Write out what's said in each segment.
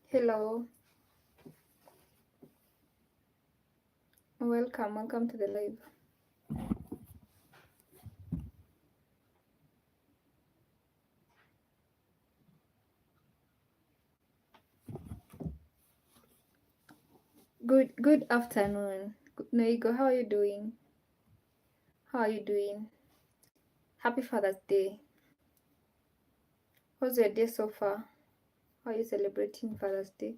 Hello, welcome to the live. Good afternoon. Noigo, how are you doing? How are you doing? Happy Father's Day. How's your day so far? How are you celebrating Father's Day?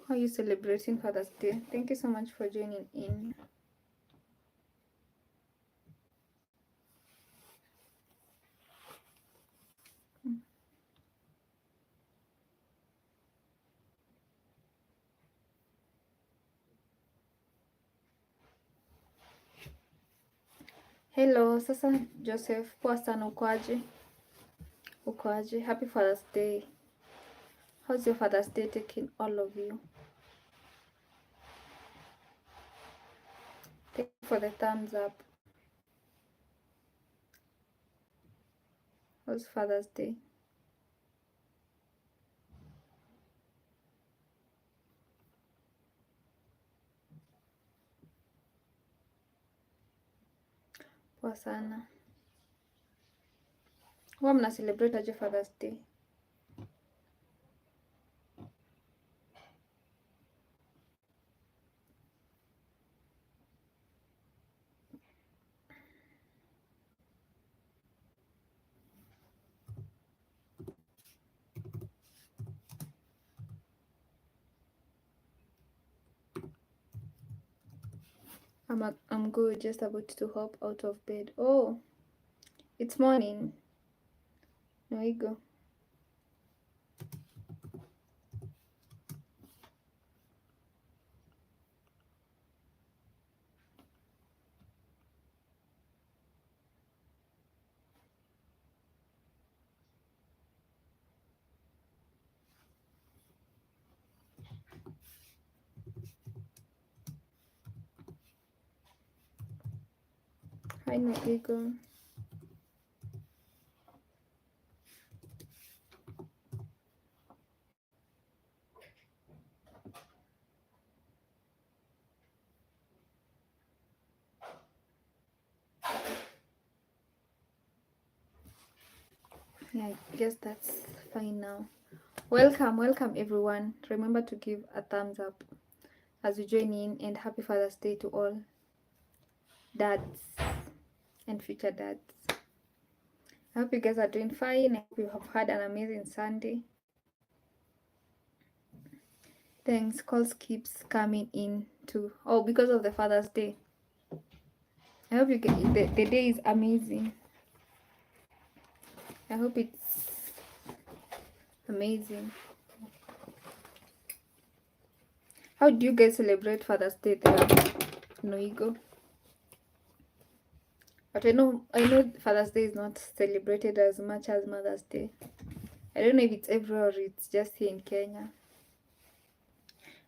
How are you celebrating Father's Day? Thank you so much for joining in. Hello, sasa Joseph, poa sana, ukoaje? Ukoaje? Happy Father's Day. How's your Father's Day taking all of you? Thank you for the thumbs up. How's Father's Day? Poa sana. Huwa mna celebrate aje Father's Day? I'm good, just about to hop out of bed. Oh, it's morning. There you go. Hi, my ego. Yeah, I guess that's fine now. Welcome everyone. Remember to give a thumbs up as you join in, and happy Father's Day to all dads and future dads. I hope you guys are doing fine. I hope you have had an amazing Sunday. Thanks. Calls keeps coming in too. Oh, because of the Father's Day. I hope you get the day is amazing. I hope it's amazing. How do you guys celebrate Father's Day there? No ego. But I know Father's Day is not celebrated as much as Mother's Day. I don't know if it's everywhere or it's just here in Kenya.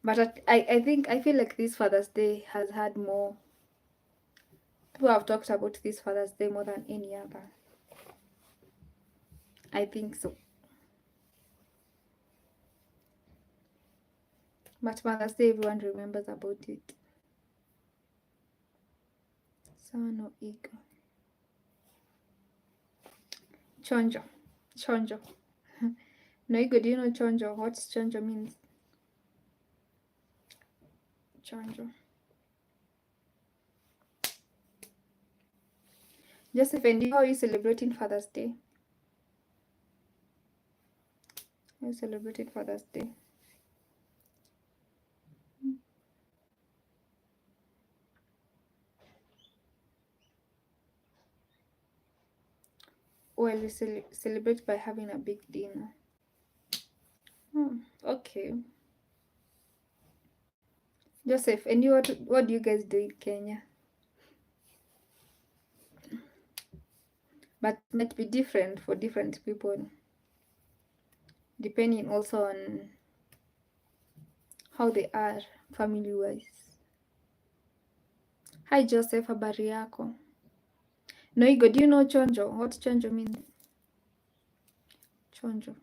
But I feel like this Father's Day has had more. People have talked about this Father's Day more than any other. I think so. But Mother's Day, everyone remembers about it. So no ego. Chonjo. Chonjo. No ego, do you know chonjo? What chonjo means? Chonjo. Joseph, and how are you celebrating Father's Day? How are you celebrating Father's Day? Well, we celebrate by having a big dinner. Okay. Joseph, and you, what do you guys do in Kenya? But it might be different for different people. depending also on how they are family wise. Hi Joseph, habari yako? Noigo, do you know chonjo? What chonjo means? Chonjo.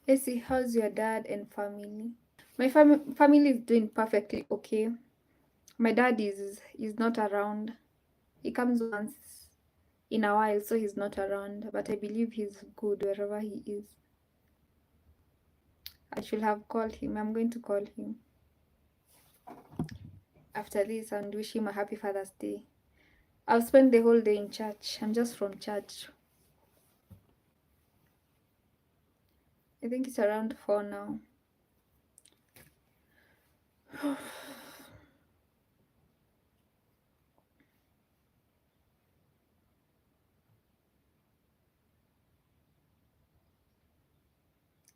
Essie, how's your dad and family? My family is doing perfectly okay. My dad is not around. He comes once in a while, so he's not around. But I believe he's good wherever he is. I should have called him. I'm going to call him after this and wish him a happy Father's Day. I'll spend the whole day in church. I'm just from church. I think it's around 4 now.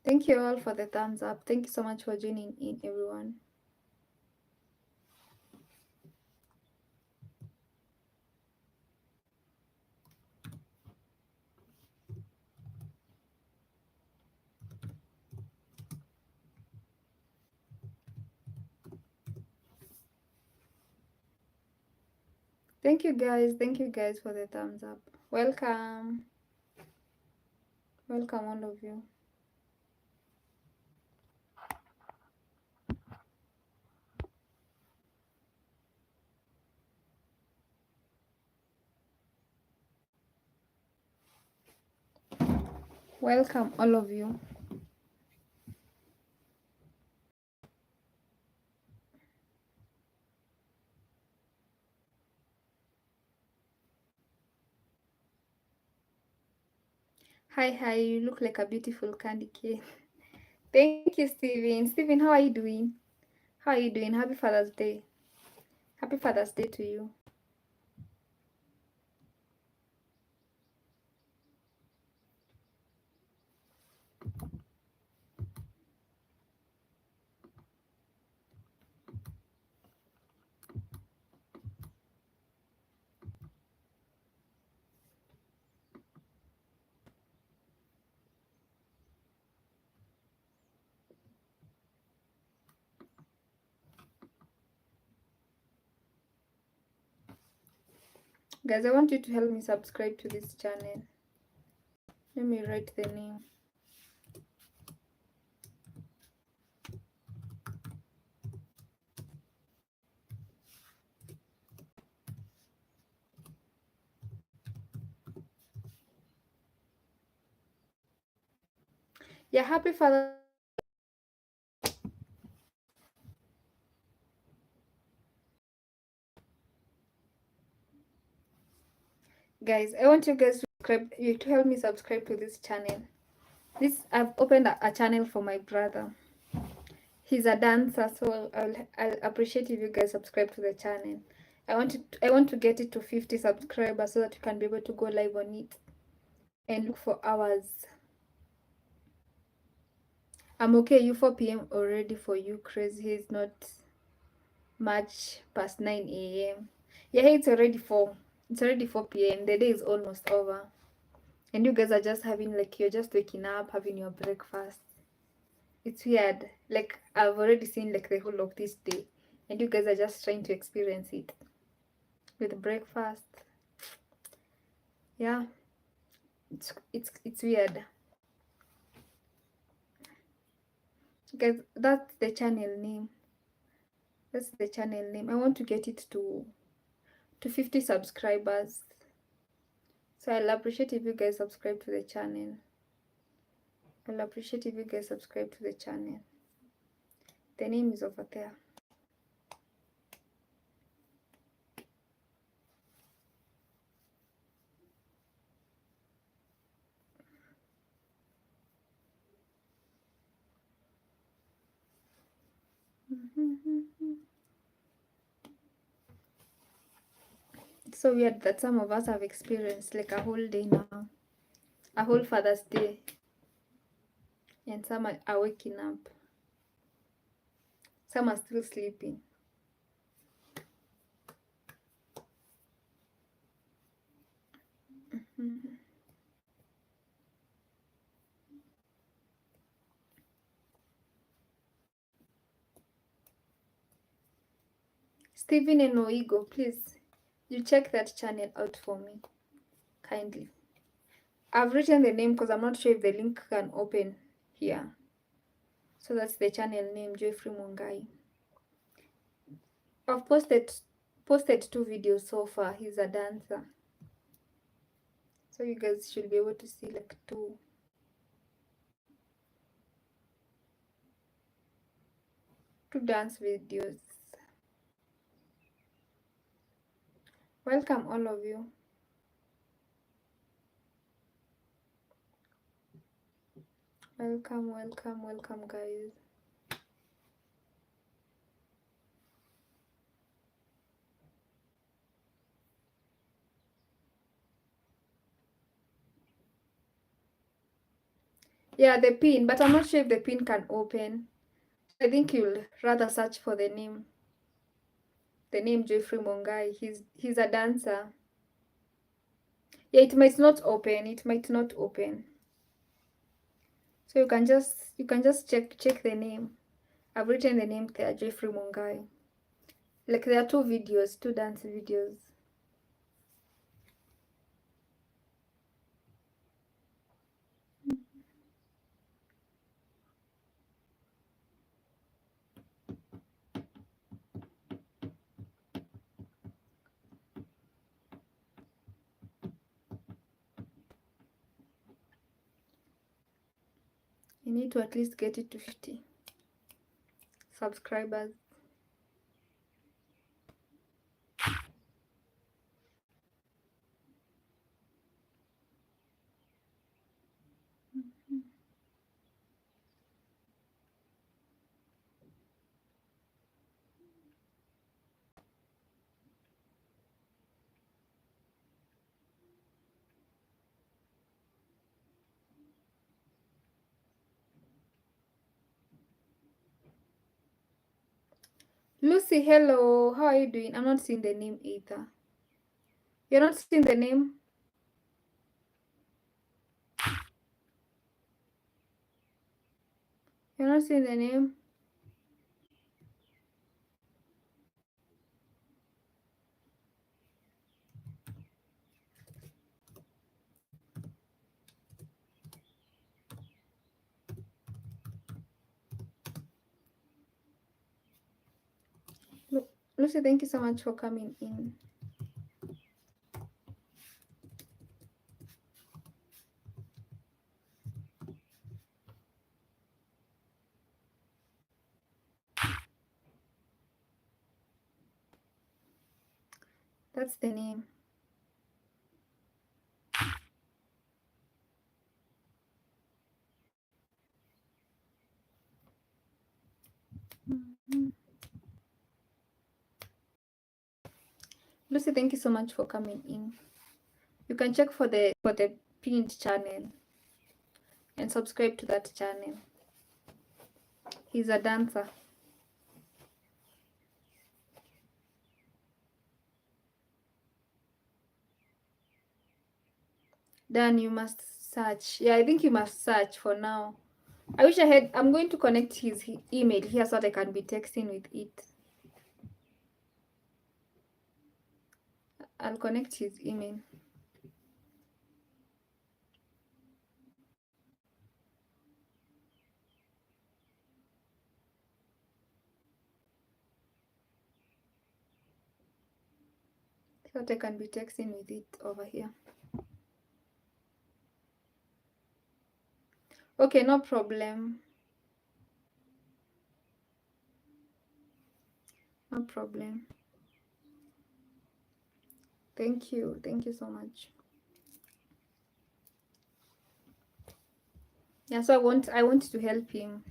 Thank you all for the thumbs up. Thank you so much for joining in, everyone. Thank you guys. Thank you guys for the thumbs up. Welcome. Welcome all of you. Welcome all of you. Hi, you look like a beautiful candy cane. Thank you, Steven. Steven, how are you doing? How are you doing? Happy Father's Day. Happy Father's Day to you. Guys, I want you to help me subscribe to this channel. Let me write the name. Yeah, happy Father. Guys, I want you guys to subscribe. You to help me subscribe to this channel. I've opened a channel for my brother. He's a dancer, so I'll appreciate if you guys subscribe to the channel. I want to get it to 50 subscribers so that you can be able to go live on it and look for hours. I'm okay. You 4 p.m. already for you, crazy. It's not much past 9 a.m. Yeah, it's already 4. It's already 4 p.m. The day is almost over. And you guys are just having, like, you're just waking up, having your breakfast. It's weird. Like, I've already seen, like, the whole of this day. And you guys are just trying to experience it with breakfast. Yeah. It's weird. Guys, that's the channel name. That's the channel name. I want to get it to 50 subscribers. So I'll appreciate if you guys subscribe to the channel. I'll appreciate if you guys subscribe to the channel. The name is over there. It's so weird that some of us have experienced like a whole day now, a whole Father's Day, and some are waking up, some are still sleeping. Stephen and Oigo, please, you check that channel out for me, kindly. I've written the name because I'm not sure if the link can open here. So that's the channel name, Joyfrey Mungai. I've posted 2 videos so far. He's a dancer. So you guys should be able to see like 2 dance videos. Welcome all of you. Welcome, welcome, welcome guys. Yeah, the pin, but I'm not sure if the pin can open. I think you'll rather search for the name. The name Joyfrey Mungai. He's a dancer. Yeah, it might not open. It might not open. So you can just check the name. I've written the name there, Joyfrey Mungai. Like there are 2 videos, 2 dance videos. You need to at least get it to 50 subscribers. Lucy, hello. How are you doing? I'm not seeing the name either. You're not seeing the name? You're not seeing the name? Lucy, thank you so much for coming in. That's the name. Lucy, thank you so much for coming in. You can check for the pinned channel and subscribe to that channel. He's a dancer. Dan, you must search. Yeah, I think you must search for now. I wish I had. I'm going to connect his email here so that I can be texting with it. I'll connect his email. So that I can be texting with it over here. Okay, no problem. No problem. Thank you. Thank you so much. Yeah, so I want to help him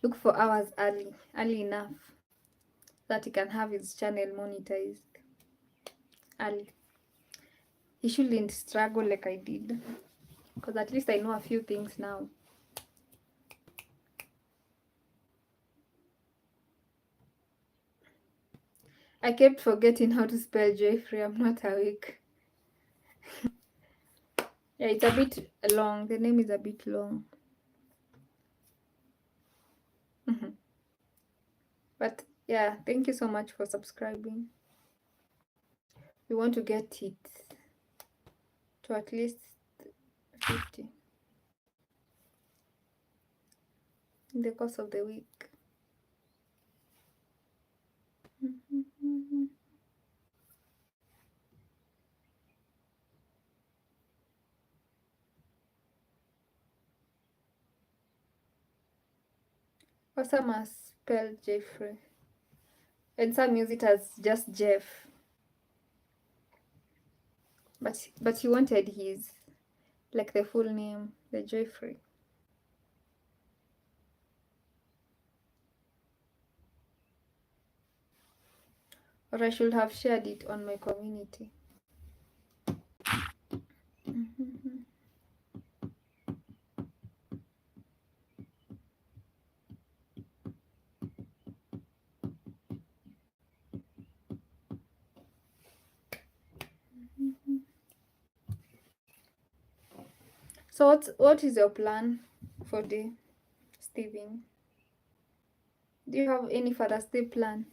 look for hours early enough that he can have his channel monetized early. He shouldn't struggle like I did, because at least I know a few things now. I kept forgetting how to spell Jeffrey. I'm not awake. Yeah, it's a bit long. The name is a bit long. But yeah, thank you so much for subscribing. We want to get it to at least 50 in the course of the week. Or some are spelled Jeffrey, and some use it as just Jeff. But he wanted his, like, the full name, the Jeffrey. Or I should have shared it on my community. So what is your plan for the Stephen? Do you have any Father's Day plan?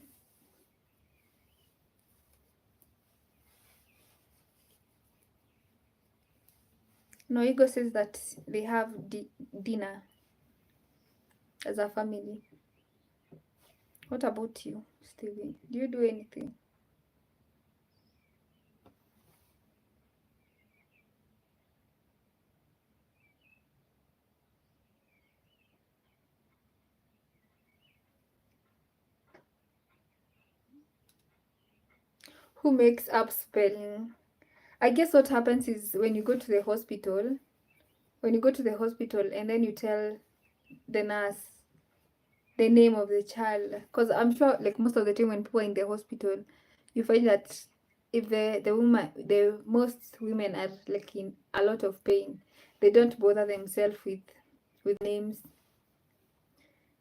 No, Ego says that they have dinner as a family. What about you, Stevie? Do you do anything? Who makes up spelling? I guess what happens is when you go to the hospital, and then you tell the nurse the name of the child, because I'm sure, like, most of the time when people are in the hospital, you find that if the most women are like in a lot of pain, they don't bother themselves with names.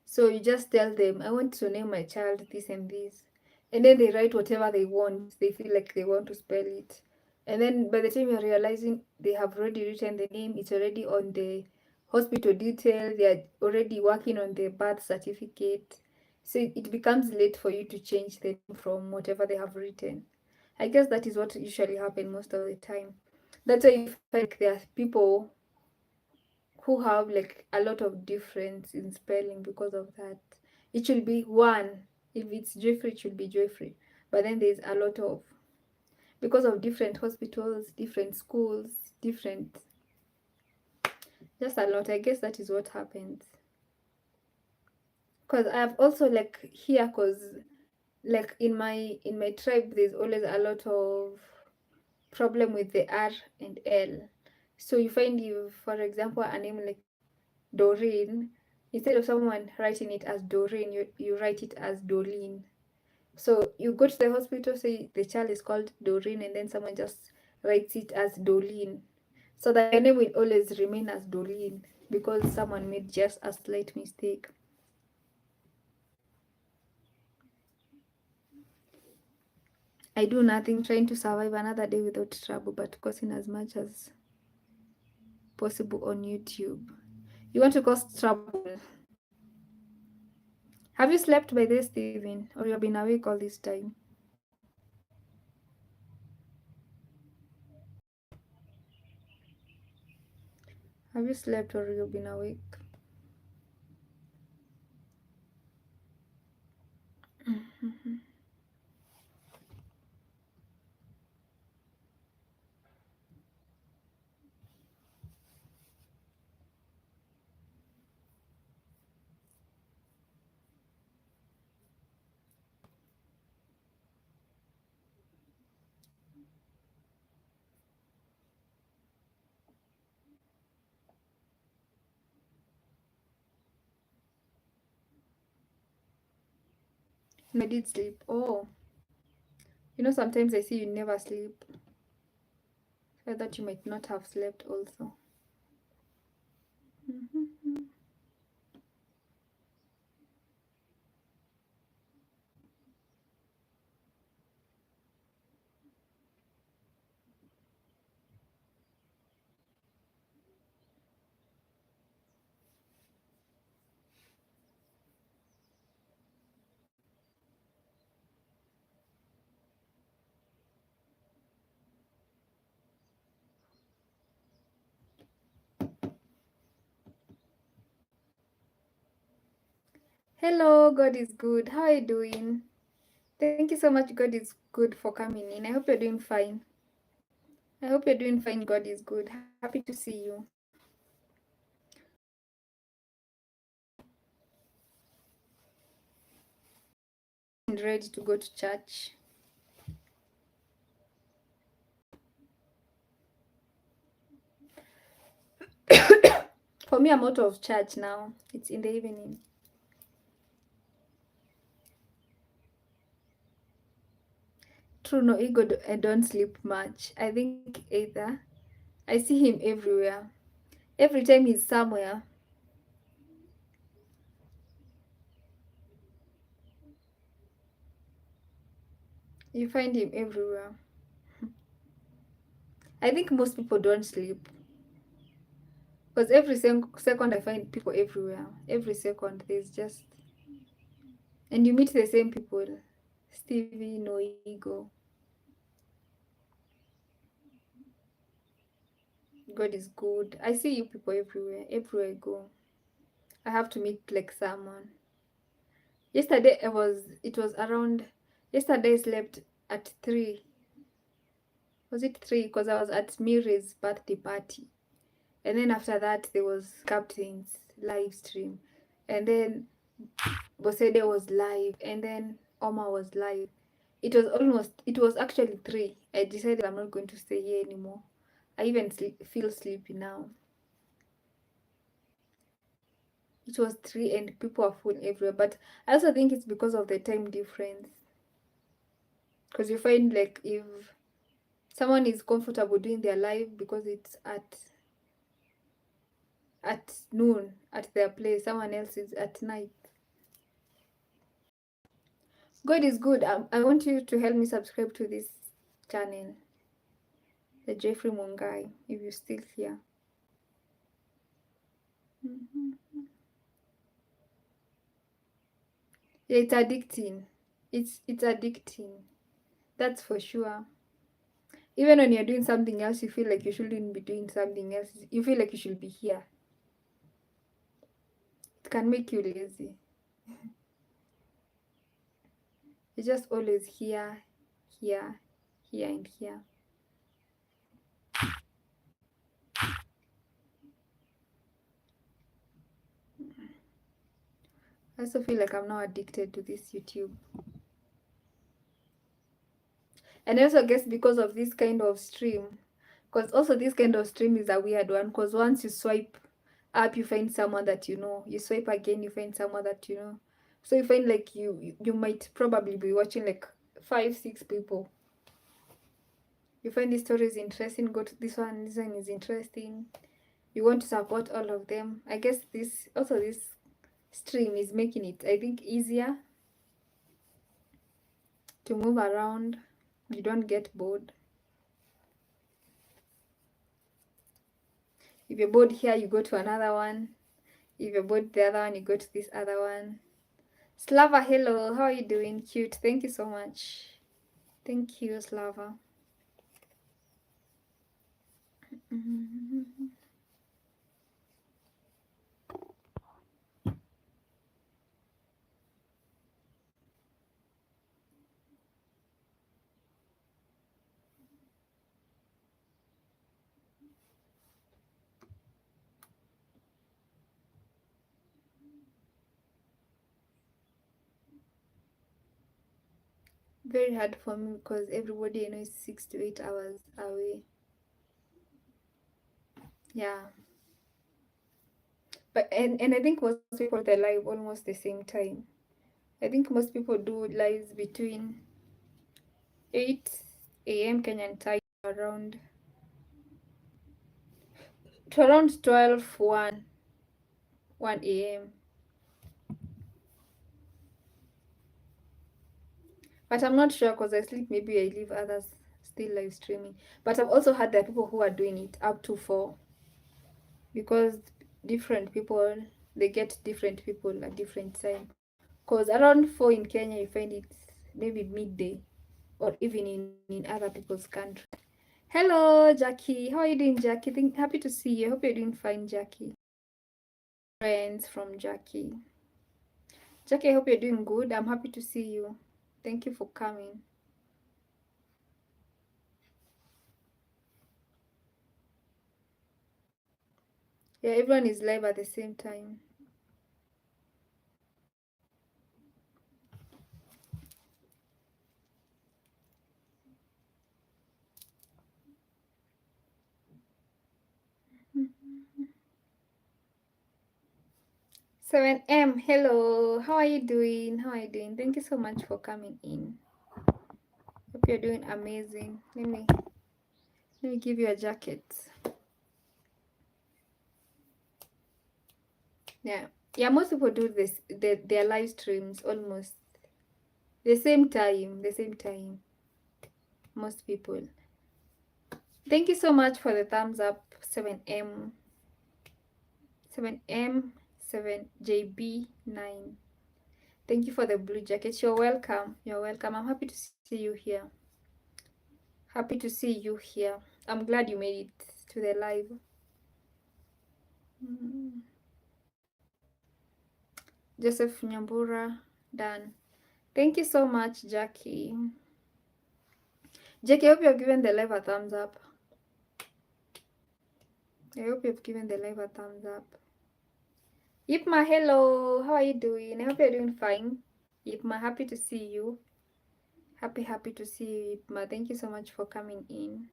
So you just tell them, I want to name my child this and this, and then they write whatever they want. They feel like they want to spell it, and then by the time you're realizing they have already written the name, it's already on the hospital detail. They are already working on the birth certificate, so it becomes late for you to change the name from whatever they have written. I guess that is what usually happens most of the time. That's why you find like there are people who have like a lot of difference in spelling because of that. It should be one. If it's Jeffrey, it should be Jeffrey. But then there's a lot of, because of different hospitals, different schools, different, just a lot. I guess that is what happens. Because I have also like here, because like in my tribe, there's always a lot of problem with the R and L. So you find, if, for example, a name like Doreen, instead of someone writing it as Doreen, you write it as Dolin. So you go to the hospital, say the child is called Doreen, and then someone just writes it as Dolin. So the name will always remain as Dolin because someone made just a slight mistake. I do nothing, trying to survive another day without trouble, but causing as much as possible on YouTube. You want to cause trouble? Have you slept by this, Stephen, or you have been awake all this time? Have you slept or you've been awake? No, I did sleep. Oh, sometimes I see you never sleep. So I thought you might not have slept also. Hello, God is good. How are you doing? Thank you so much. God is good for coming in. I hope you're doing fine. I hope you're doing fine. God is good. Happy to see you. And ready to go to church. For me, I'm out of church now. It's in the evening. True, no ego. I don't sleep much. I think either. I see him everywhere. Every time he's somewhere, you find him everywhere. I think most people don't sleep because every second I find people everywhere. Every second there's just, and you meet the same people. Stevie, no ego. God is good. I see you people everywhere. Everywhere I go, I have to meet like someone. Yesterday it was around. Yesterday I slept at 3. Was it 3? Because I was at Miri's birthday party. And then after that, there was Captain's live stream. And then Bosede was live. And then Oma was live. It was actually 3. I decided I'm not going to stay here anymore. I even feel sleepy now. It was 3 and people are full everywhere. But I also think it's because of the time difference. Because you find like if someone is comfortable doing their live because it's at noon at their place, someone else is at night. God is good. I want you to help me subscribe to this channel, the Jeffrey Mungai, if you're still here. Yeah, it's addicting. It's addicting. That's for sure. Even when you're doing something else, you feel like you shouldn't be doing something else. You feel like you should be here. It can make you lazy. You're just always here, here, here, and here. I also feel like I'm now addicted to this YouTube. And I also guess because of this kind of stream, because also this kind of stream is a weird one, because once you swipe up, you find someone that you know. You swipe again, you find someone that you know. So you find like you might probably be watching like 5, 6 people. You find these stories interesting, go to this one is interesting. You want to support all of them. I guess this stream is making it, I think, easier to move around. You don't get bored. If you're bored here, you go to another one. If you're bored the other one, you go to this other one. Slava, hello. How are you doing? Cute. Thank you so much. Thank you, Slava. Very hard for me because everybody I know is 6 to 8 hours away. Yeah. But and I think most people they're live almost the same time. I think most people do lives between 8 a.m. Kenyan time around to around 12, 1 a.m. But I'm not sure because I sleep. Maybe I leave others still live streaming. But I've also heard that people who are doing it up to 4 because different people, they get different people at different time. Because around 4 in Kenya, you find it maybe midday or even in other people's country. Hello, Jackie. How are you doing, Jackie? Happy to see you. I hope you're doing fine, Jackie. Friends from Jackie. Jackie, I hope you're doing good. I'm happy to see you. Thank you for coming. Yeah, everyone is live at the same time. 7M, hello. How are you doing? How are you doing? Thank you so much for coming in. Hope you're doing amazing. Let me give you a jacket. Yeah, most people do this their live streams almost the same time. Most people. Thank you so much for the thumbs up. 7M 7JB9. Thank you for the blue jacket. You're welcome. I'm happy to see you here. Happy to see you here. I'm glad you made it to the live. Joseph Nyambura, done. Thank you so much, Jackie. Jackie, I hope you've given the live a thumbs up. I hope you've given the live a thumbs up. Yipma, hello. How are you doing? I hope you're doing fine. Yipma, happy to see you. Happy to see you, Yipma. Thank you so much for coming in.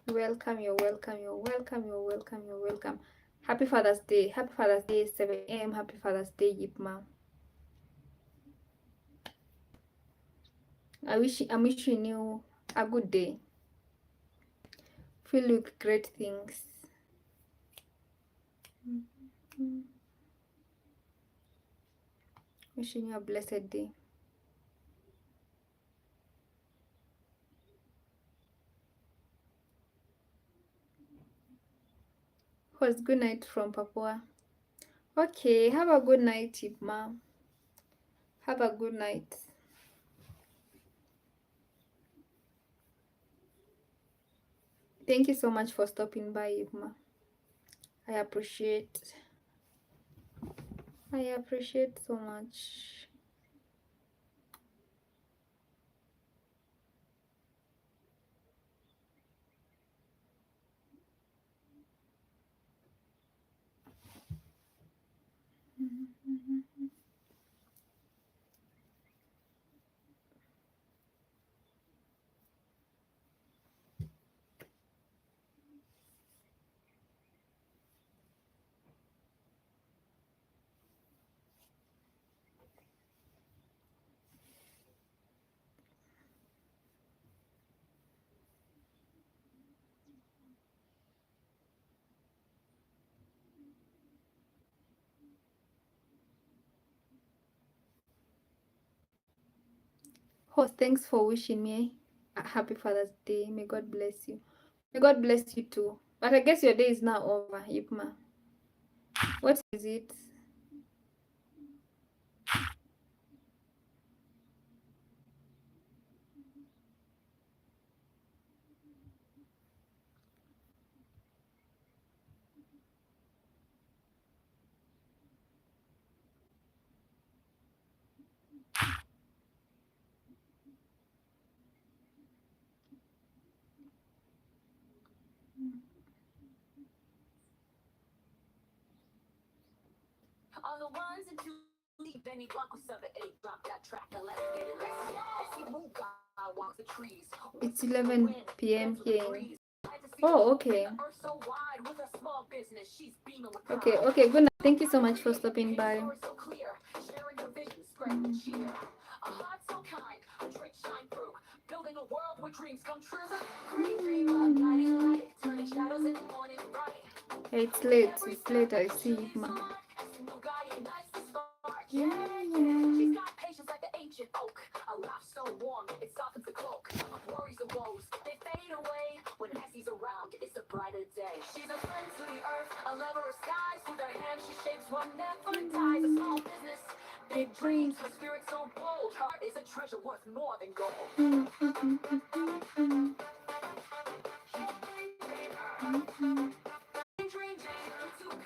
Welcome, you're welcome. Happy Father's Day, 7 a.m. Happy Father's Day, Yipma. I'm wishing you a good day, filled with great things. Wishing you a blessed day. Host, good night from Papua. Okay, have a good night, Yipma. Have a good night. Thank you so much for stopping by, Yipma. I appreciate so much. Host, thanks for wishing me a happy Father's Day. May God bless you. May God bless you too. But I guess your day is now over, Yipma. What is it? All the ones and twos, Benny Blanco 7-8, drop that track and let's get it rest. I see moon God walks the trees. It's 11 p.m. here Oh, okay. Okay, okay, good night. Thank you so much for stopping by. Building a world where dreams come true. Green dream of guiding light, turning shadows into morning bright. It's late, I see. Yeah, yeah. She's got patience like the ancient oak. A laugh so warm, it softens the cloak. Worries and woes, they fade away. When Essie's around, it's a brighter day. She's a friend to the earth, a lover of skies. With her hands, she shapes what never dies. A small business, big dreams, her spirit so bold. Her heart is a treasure worth more than gold.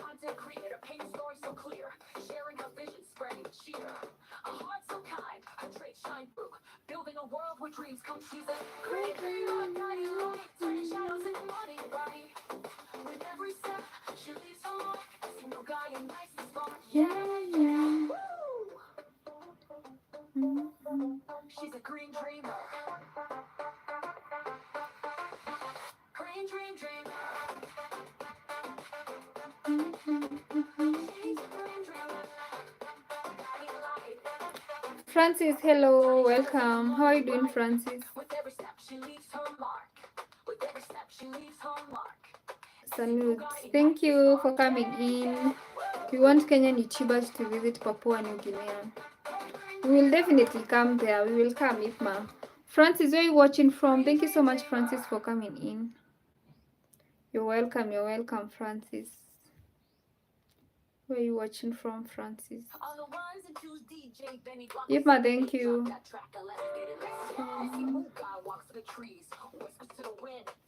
Content creator, paint story so clear, sharing her vision, spreading cheer. A heart so kind, her traits shine through, building a world where dreams come true. She's a great dreamer, guiding light, turning shadows into morning bright. With every step, she leaves her mark, a single guy ignites the spark. Yeah, yeah. Woo! She's a green dreamer. Green dream dreamer. Francis, hello, welcome. How are you doing, Francis? With every step she leaves her mark. With every step she leaves her mark. Salute. Thank you for coming in. We want Kenyan YouTubers to visit Papua New Guinea. We will definitely come there. We will come, Ipma. Francis, where are you watching from? Thank you so much, Francis, for coming in. You're welcome, Francis. Where are you watching from, Francis? Ipma, thank you.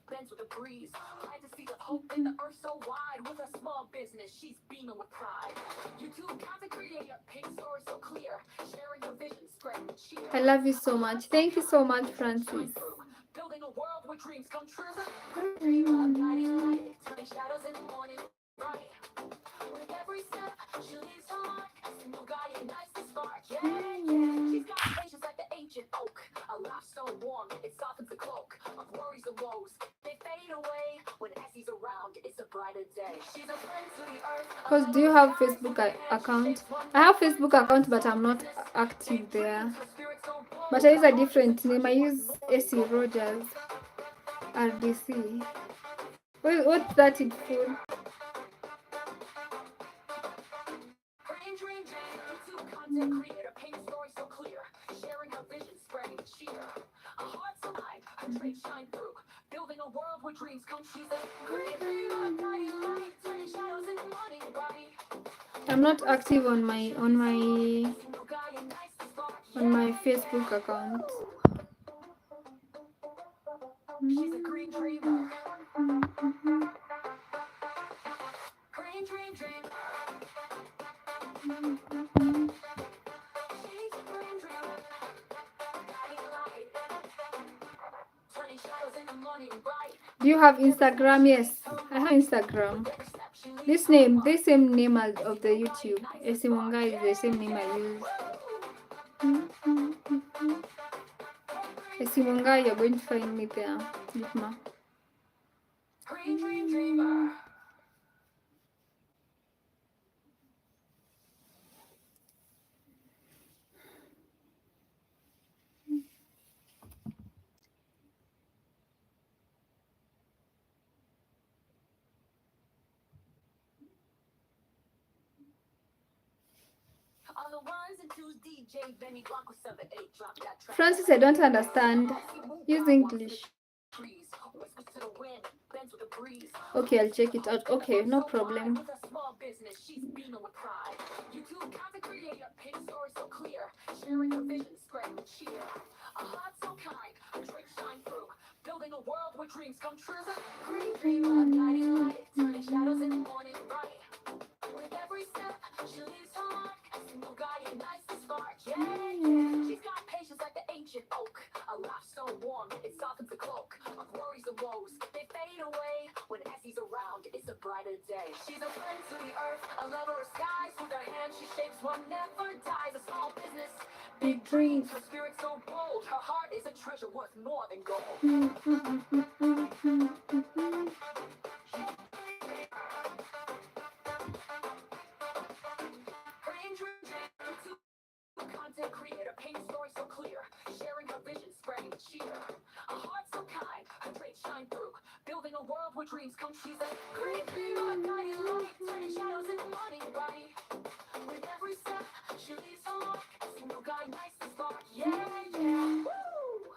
Bends with a breeze, hide the seeds of hope in the earth so wide. With a small business, she's beaming with pride. YouTube content creator, paint story so clear, sharing her vision, spreading cheer. I love you so much. Thank you so much, Francis. Building a world where dreams come true. Dream of guiding light, turning shadows into morning bright. With every step, she leaves her mark. A single guy ignites the spark. Yeah, yeah. She's got patience like the ancient oak. A laugh so warm, it softens the cloak of worries and woes. They fade away when Essie's around. It's a brighter day. She's a friend to the earth. Because do you have Facebook account? I have Facebook account, but I'm not active there. But I use a different name. I use Essie Rogers RDC. What's that in full? Content creator, paint story so clear, sharing her vision, spreading cheer. A heart so high, her traits shine through, building a world where dreams come true. Great dreamer, guiding light, turning shadows into morning bright. I'm not active on my Facebook account. She's a green dreamer. Green dream dreamer. Do you have Instagram? Yes, I have Instagram. This same name as of the YouTube. Essie Mungai is the same name I use. Essie Mungai, you're going to find me there. Yipma. Green dream dreamer. Francis, I don't understand. Use English. Okay, I'll check it out. Okay, no problem. Building a world where dreams come true. Green dream of guiding light, turning shadows into morning bright. With every step, she leaves her mark. A single guy ignites the spark. Yeah, yeah. She's got patience like the ancient oak. A laugh so warm, it softens the cloak of worries and woes. They fade away when Essie's around. It's a brighter day. She's a friend to the earth, a lover of skies. With her hands, she shapes what never dies. A small business, big dreams. Her spirit so bold. Her heart is a treasure worth more than gold. building a world where dreams come. She's a green dreamer, guiding light, turning shadows into morning bright. With every step, she leaves her mark. A single guide lights the spark. Yeah, yeah. Woo!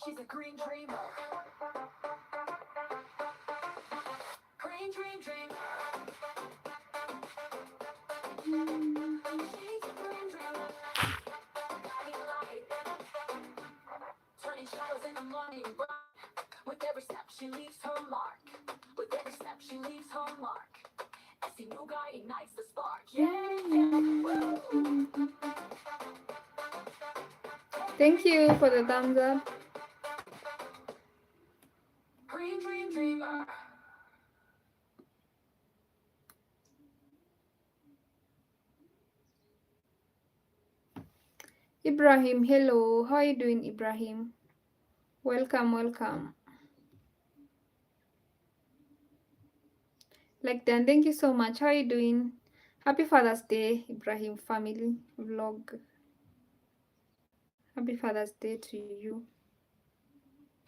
She's a green dreamer. Green dreamer. She's a green dreamer. Guiding light, turning shadows into morning bright. With every step, she leaves her mark. With every step, she leaves her mark. As the new guy ignites the spark. Yeah, yeah. Thank you for the thumbs up. Green dreamer. Ibrahim, hello. How are you doing, Ibrahim? Welcome, welcome. Like Dan, thank you so much. How are you doing? Happy Father's Day, Ibrahim family vlog. Happy Father's Day to you.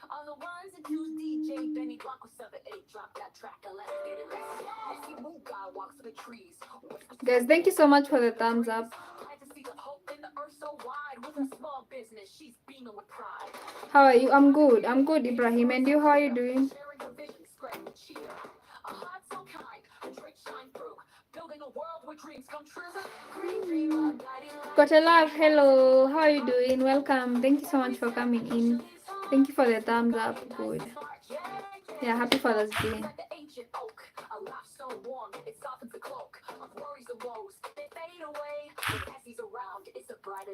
On the ones and twos, DJ Benny Blanco 7-8, drop that track and let's get it. As he move, God walks through the trees. Guys, thank you so much for the thumbs up. Glad to see the hope in the earth so wide. With a small business, she's beaming with pride. How are you? I'm good, Ibrahim. And you, how are you doing? Sharing her vision, spreading cheer. A heart so kind, a drink shine through. Building a world where dreams come true. Green dreamer, guiding light. Got a love, hello. How are you doing? Welcome. Thank you so much for coming in. Thank you for the thumbs up. Good. Yeah, happy Father's Day.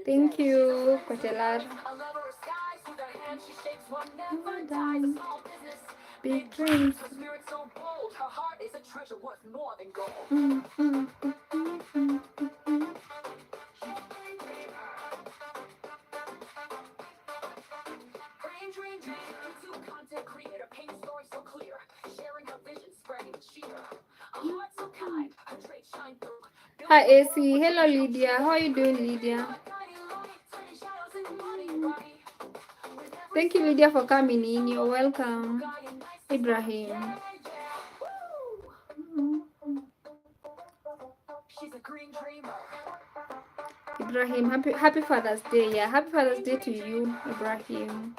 Thank you, Kotelar. Big dreams. Content creator, paint story so clear, sharing her vision, spreading cheer. A heart so kind, her traits shine through. Hi AC, hello Lydia. How are you doing, Lydia? Thank you, Lydia, for coming in. You're welcome, Ibrahim. She's a green dreamer. Ibrahim, happy Father's Day. Yeah, happy Father's Day to you, Ibrahim.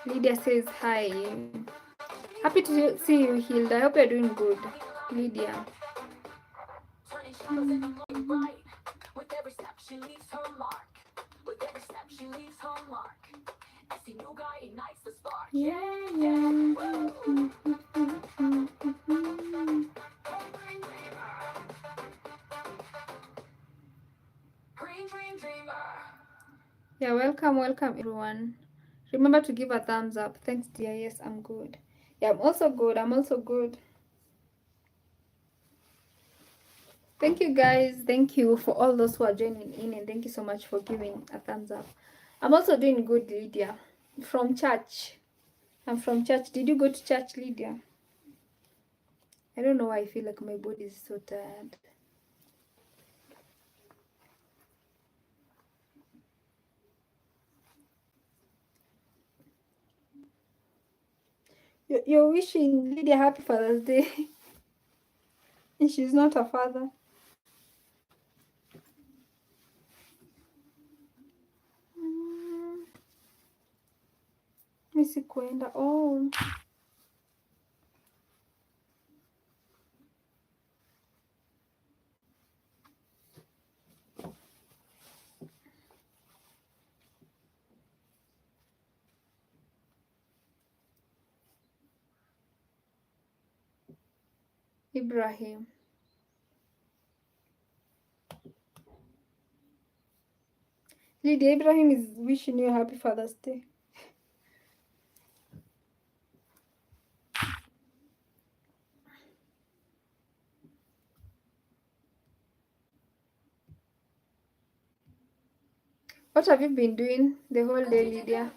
Lydia says hi. Happy to see you, Hilda. I hope you're doing good, Lydia. Turning shadows into morning bright. With every step she leaves her mark. With every step she leaves her mark. As the new guy ignites the spark. Yeah. Green dreamer. Yeah, welcome everyone. Remember to give a thumbs up. Thanks, dear. Yes, I'm good. Yeah, I'm also good. Thank you, guys. Thank you for all those who are joining in, and thank you so much for giving a thumbs up. I'm also doing good, Lydia. From church. I'm from church. Did you go to church, Lydia? I don't know why I feel like my body is so tired. You're wishing Lydia happy Father's Day. And she's not a father. Missy Kwenda. Oh. Ibrahim. Lydia, Ibrahim is wishing you a happy Father's Day. What have you been doing the whole day, Lydia?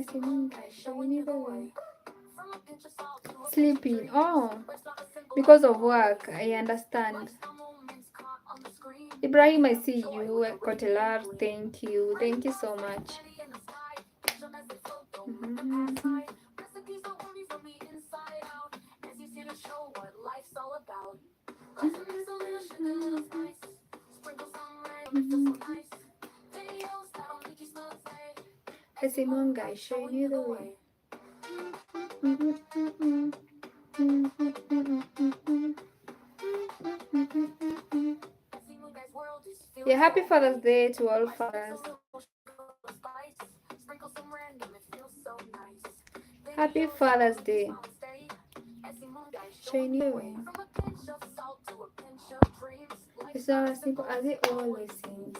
see moon guy showing you the way. From a pinch of salt to a Sleeping. Oh, life's not as simple because as of it work. always I seems. understand. Lifestyle moments caught on the screen. Ibrahim, I see you. Kotelar, thank you. Thank you so much. Mhm. Recipes are only from the inside out. As you see to show what life's all about. Life is a little sugar, little spice. Sprinkle some red, it feels so nice. Videos that'll make you smell the way. I see moon guy showing you the way. Yeah, happy Father's Day to all fathers. Happy Father's Day. Showing you the way. It's not as simple as it always seems.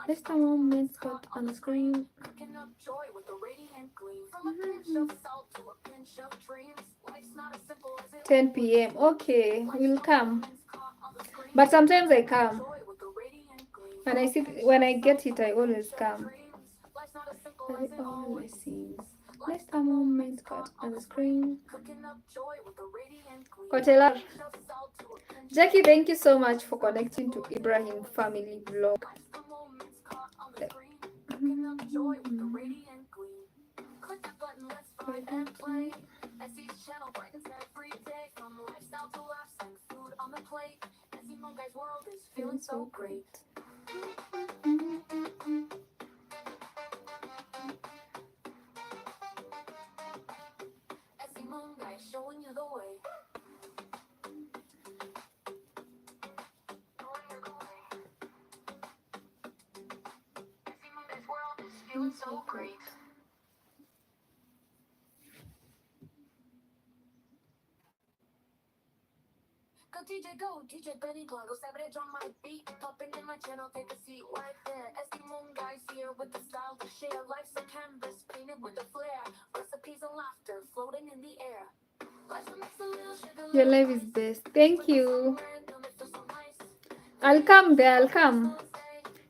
There's the moment caught on the screen. Cooking up joy with a radiant gleam. From a pinch of salt to a pinch of dreams. Life's not as simple as it 10 p.m. Okay, we'll come. But sometimes I come. When I get it, I always come. As it always seems. There's the moment caught on the screen. Kotelar. Jackie, thank you so much for connecting to Ibrahim Family Vlog. Click that button, let's vibe and play. As each channel brightens every day. From lifestyle to laughs and food on the plate. As the Moon Guy's world is feeling so great. As the Moon Guy showing you the way. Showing you the way. As the Moon Guy's world is feeling so great. Go DJ, go DJ Benny Blanc, go savage on my beat, popping in my channel, take a seat right there. As the Moon Guy's here with the style to share, life's a canvas painted with a flare, recipes and laughter floating in the air. Life's a mix of little sugar, Your life is best. Thank you. I'll come there. I'll come.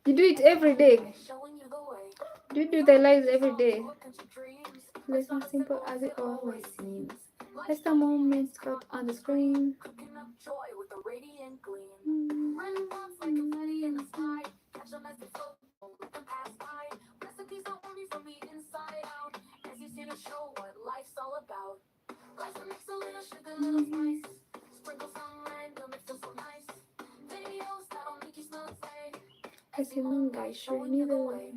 You do it every day. You do the lives every day. It's not simple as it always seems. There's the moments caught on the screen. Cooking up joy with a radiant gleam. Random thoughts like confetti in the sky. Catch them as they float, don't let them pass by. Recipes are only from the inside out. As you see to show what life's all about. Life's a mix of little sugar, little spice. Sprinkle some random, it feels so nice. Videos that'll make you smell the way. I see moon guy showing you the way.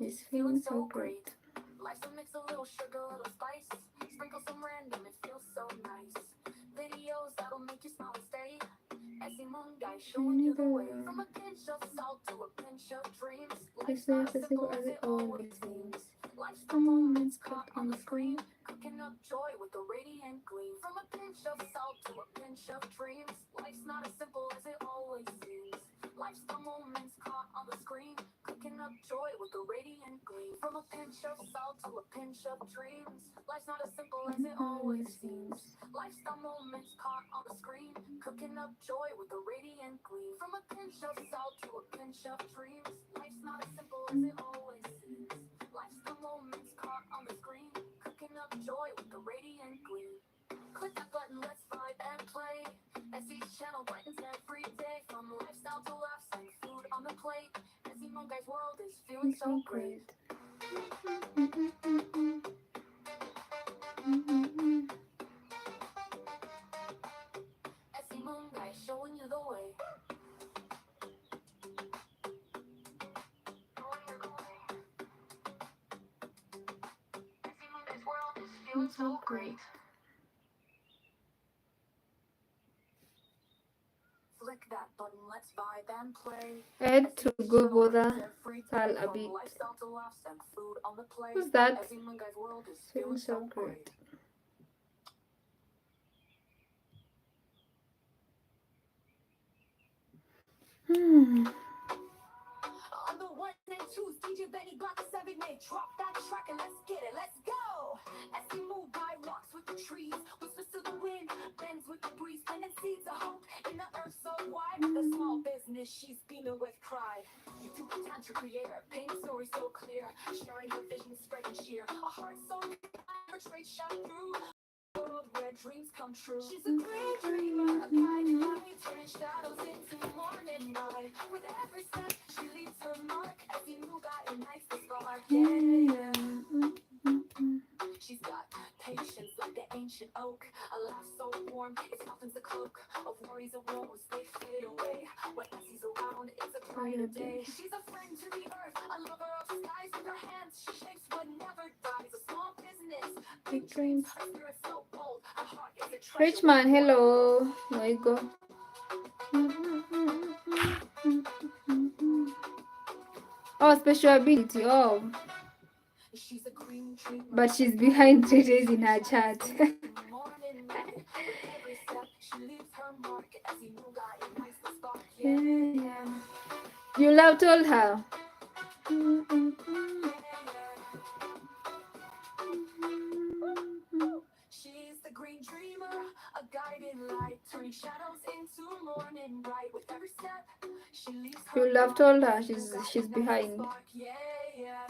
It's feeling so great. Life's a mix of little sugar, little spice. Sprinkle some random, it feels so nice. Videos that'll make you smile and stay. As the Moon Guy showing you the way. From a pinch of salt to a pinch of dreams. It's not as simple as it always seems. Life's the moments caught on the screen. Cooking up joy with a radiant gleam. From a pinch of salt to a pinch of dreams. Life's not as simple as it always seems. Life's the moments caught on the screen. Cooking up joy with a radiant gleam. From a pinch of salt to a pinch of dreams. Life's not as simple as it always seems. Life's the moments caught on the screen. Cooking up joy with a radiant gleam. From a pinch of salt to a pinch of dreams. Life's not as simple as it always seems. Life's the moments caught on the screen. Cooking up joy with a radiant gleam. Click that button, let's vibe and play. As each channel brightens every day. From lifestyle to laughs and food on the plate. As the Moon Guy's world is feeling It's so so great. great. As the Moon Guy showing you the way. Showing you the way. As the Moon Guy's world is feeling It's so so great. Flick that button, let's vibe and play. I had to go bother Sal a bit. Who's that? Feeling so great. On the one and twos, DJ Benny Block the 7 minute. Drop that track and let's get it, let's go. As he move by, walks with the trees, whispers to the wind, bends with the breeze, planting seeds of hope in the earth so wide. to creator, paint story so clear, sharing her vision, spreading cheer. A heart so her traits shine through. World where dreams come true. She's a great dreamer, a guiding light, turning shadows into morning light. With every step, she leaves her mark. As you move, God ignites the spark. Yeah. She's got patience like the ancient oak. A laugh so warm, it softens the cloak of worries and woes. They fade away. When Essie's around, it's a brighter day. She's a friend to the earth, a lover of skies. With her hands, she shapes what never dies. A small business, big dreams. Her spirit so bold, her heart is a treasure. Richman, hello. There you go. Oh, special ability. Oh, She's a green tree, but she's behind 3 days in her chat. morning light. With every step, she leaves her mark. As you move, God ignites the spark. Yeah. You love told her. She's the green dreamer, a guiding light, turning shadows into morning bright. With every step, she leaves her You love mark. told her. As you move, God She's ignites the behind. spark. Yeah.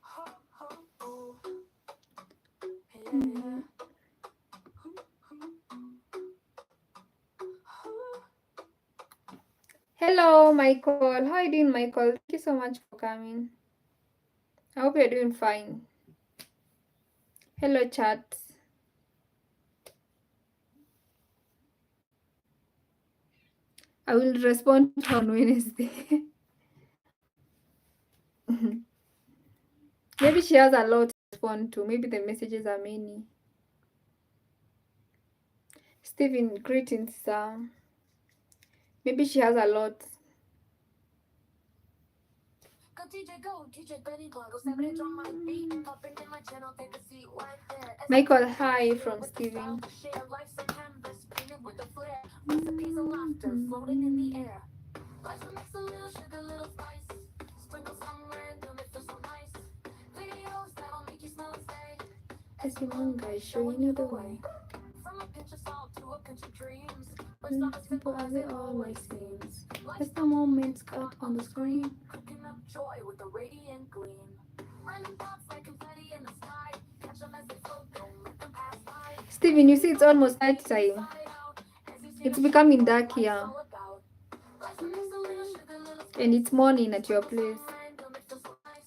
Ho, ho, ho. Yeah. Hello, Michael. How are you doing, Michael? Thank you so much for coming. I hope you're doing fine. Hello, chat. I will respond on Wednesday. Maybe she has a lot to respond to. Maybe the messages are many. Stephen, greetings, sir. Maybe she has a lot. Go DJ, go DJ Benny Glow. Go 7 inch on my beat. Popping in my channel, take a seat right there. Michael, hi from Stephen. Share life's a canvas painted with a flair. Recipes of laughter floating in the air. Life's a mix of little sugar, little spice. Sprinkle some random, it feels so nice. Videos that'll make you smile and stay. As the moon guys showing you the way. From a pinch of salt to a pinch of dreams. It's not as simple as it always seems. It's the moments caught on the screen. Cooking up joy with a radiant gleam. Random thoughts like confetti in the sky. Catch them as they float, don't let them pass by. Steven, you see it's almost night time. It's becoming dark here. And it's morning at your place.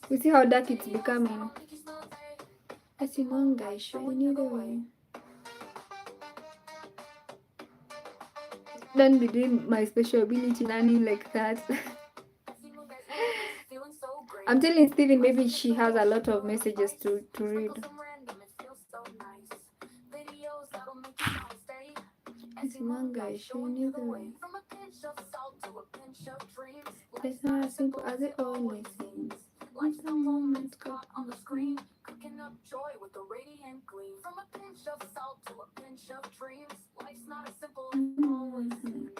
You see how dark it's becoming. I see one guy showing you the way. Don't be doing my special ability nanny like that. I'm telling Steven maybe she has a lot of messages to read. I see one guy showing you the way. It's not as simple as it always seems. Life's the moments caught on the screen, cooking up joy with a radiant gleam. From a pinch of salt to a pinch of dreams, life's not as simple as it always seems.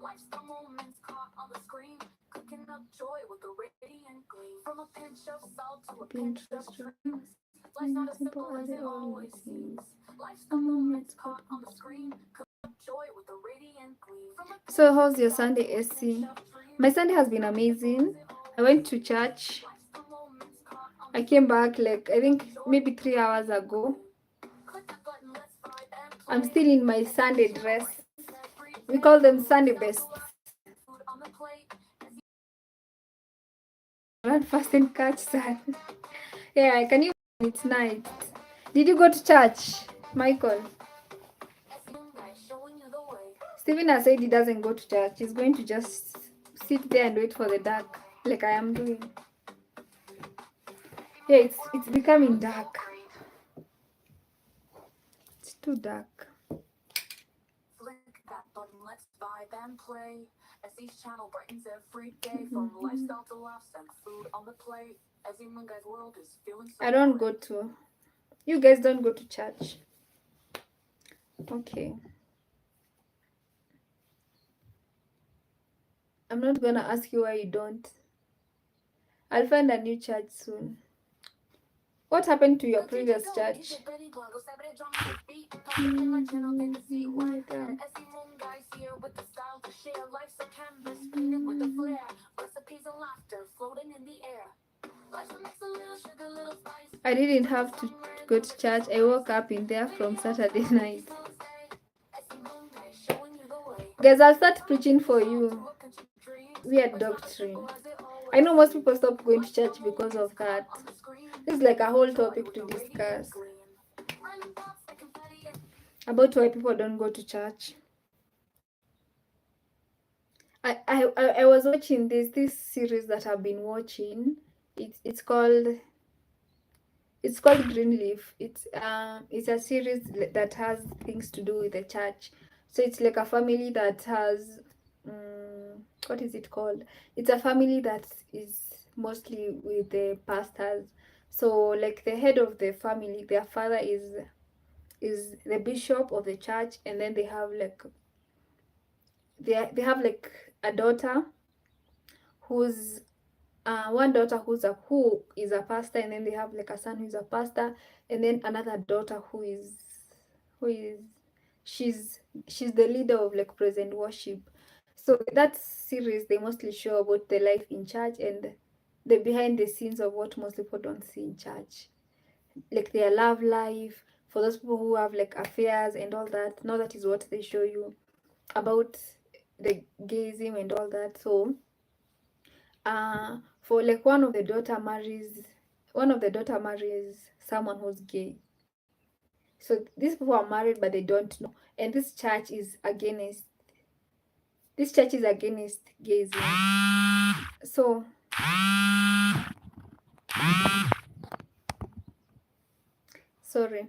Life's the moments caught on the screen, cooking up joy with a radiant gleam. From a pinch of salt to a pinch of dreams, life's not as simple as it always seems. Life's the moments caught on the screen, cooking up joy with a radiant gleam. So how's your Sunday, SC? My Sunday has been amazing. I went to church. I came back like I think maybe 3 hours ago. I'm still in my Sunday dress. We call them Sunday best. Run fast and catch sun. Yeah, can you? It's night. Did you go to church, Michael? Steven has said he doesn't go to church. He's going to just sit there and wait for the dark, like I am doing. Yeah, it's becoming dark. It's too dark. Flick that button, let's vibe and play. As each channel brightens every day, from lifestyle to laughs and food on the plate. As Moon Guy's world is feeling so I don't go to. You guys don't go to church. Okay. I'm not gonna ask you why you don't. I'll find a new church soon. What happened to your previous church? I didn't have to go to church. I woke up in there from Saturday night. Guys, I'll start preaching for you. Weird doctrine. I know most people stop going to church because of that. This is like a whole topic to discuss about why people don't go to church. I was watching this series that I've been watching. It's called Greenleaf. It's a series that has things to do with the church. So it's like a family that has what is it called? It's a family that is mostly with the pastors. So like the head of the family, their father is the bishop of the church, and then they have like they have like a daughter who's one daughter who is a pastor, and then they have like a son who is a pastor, and then another daughter who is she's the leader of like present worship. So that series they mostly show about the life in church and the behind the scenes of what most people don't see in church, like their love life. For those people who have like affairs and all that, now that is what they show you about the gayism and all that. So for like one of the daughter marries someone who's gay. So these people are married but they don't know, and this church is against gayism. So sorry.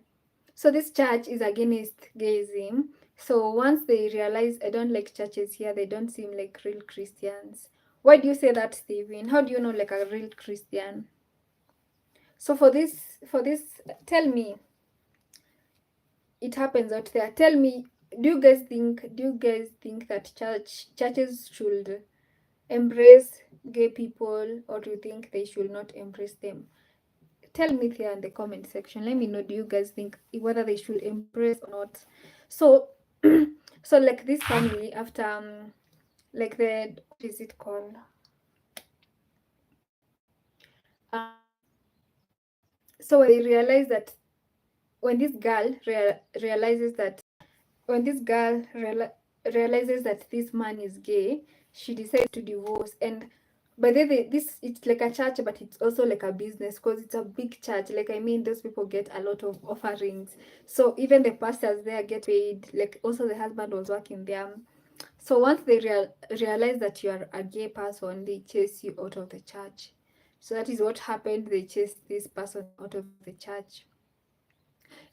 So this church is against gayism. So once they realize, I don't like churches here, they don't seem like real Christians. Why do you say that, Steven? How do you know like a real Christian? So for this, tell me, it happens out there. Tell me, do you guys think that churches should embrace gay people, or do you think they should not embrace them? Tell me here in the comment section. Let me know, do you guys think whether they should embrace or not? So so like this family, after like the, what is it called, so when they realize that, when this girl realizes that this man is gay, she decides to divorce. And but then this, it's like a church, but it's also like a business, because it's a big church. Like, I mean, those people get a lot of offerings, so even the pastors there get paid. Like, also the husband was working there. So once they realize that you are a gay person, they chase you out of the church. So that is what happened. They chased this person out of the church.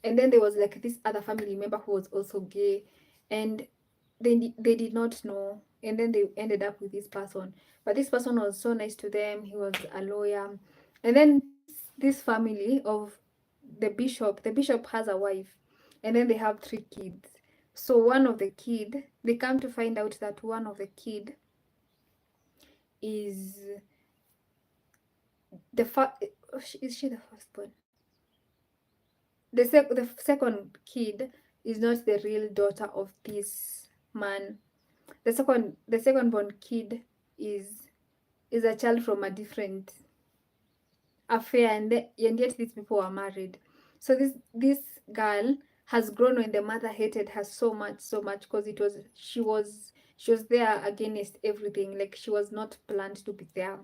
And then there was like this other family member who was also gay, and they did not know, and then they ended up with this person. But this person was so nice to them. He was a lawyer. And then this family of the bishop has a wife, and then they have 3 kids. So one of the kid, they come to find out that one of the kid is is she the firstborn? The second kid is not the real daughter of this man. The second born kid is a child from a different affair, and yet these people are married. So this girl has grown when the mother hated her so much, because she was there against everything. Like, she was not planned to be there.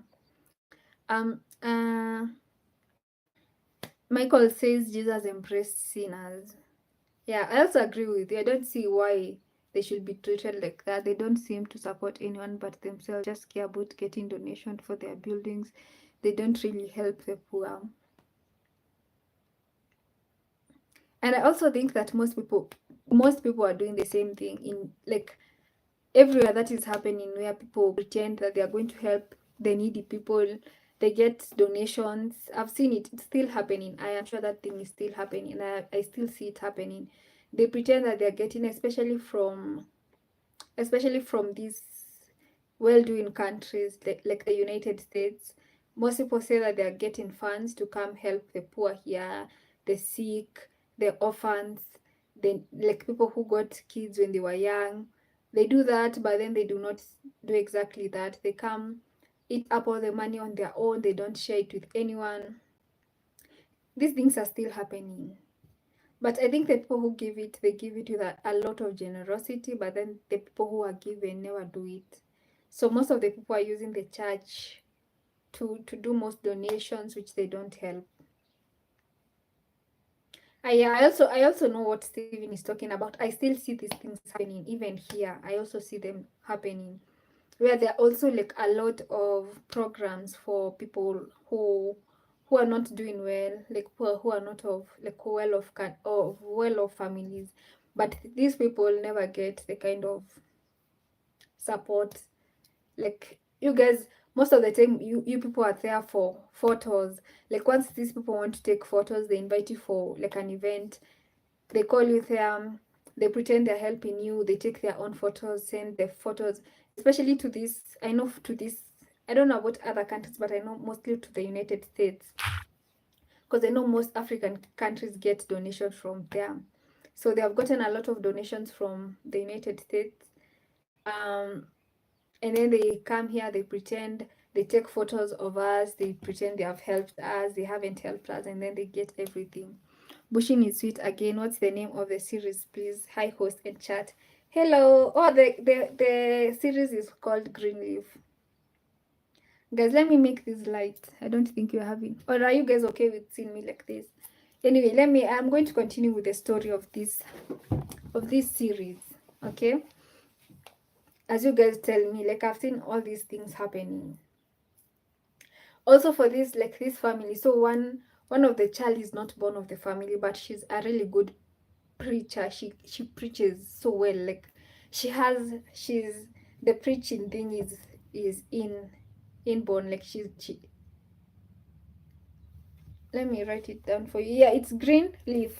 Michael says Jesus embraced sinners. Yeah, I also agree with you. I don't see why they should be treated like that. They don't seem to support anyone but themselves, just care about getting donation for their buildings. They don't really help the poor. And I also think that most people are doing the same thing in like everywhere that is happening, where people pretend that they are going to help the needy people. They get donations. I've seen it. It's still happening. I am sure that thing is still happening. I still see it happening. They pretend that they're getting, especially from these well-doing countries like the United States, most people say that they are getting funds to come help the poor here, the sick, the orphans, the like people who got kids when they were young. They do that, but then they do not do exactly that. They come, eat up all the money on their own. They don't share it with anyone. These things are still happening. But I think the people who give it, they give it with a lot of generosity, but then the people who are given never do it. So most of the people are using the church to do most donations, which they don't help. I also know what Stephen is talking about. I still see these things happening even here. I also see them happening, where there are also like a lot of programs for people who are not doing well, like poor, who are not of like well off families, but these people never get the kind of support. Like you guys, most of the time you people are there for photos. Like once these people want to take photos, they invite you for like an event. They call you there, they pretend they're helping you, they take their own photos, send the photos, especially to this, I know to this, I don't know about other countries, but I know mostly to the United States, because I know most African countries get donations from there. So they have gotten a lot of donations from the United States. And then they come here, they pretend, they take photos of us, they pretend they have helped us, they haven't helped us, and then they get everything. Bushing is sweet again. What's the name of the series, please? Hi, host and chat. Hello. Oh, the series is called Greenleaf. Guys, let me make this light. I don't think you're having, or are you guys okay with seeing me like this? Anyway, I'm going to continue with the story of this series. Okay, as you guys tell me, like I've seen all these things happening. Also for this, like this family, so one of the child is not born of the family, but she's a really good preacher. She preaches so well. Like she's the preaching thing is inborn. Like she let me write it down for you. Yeah, it's green leaf.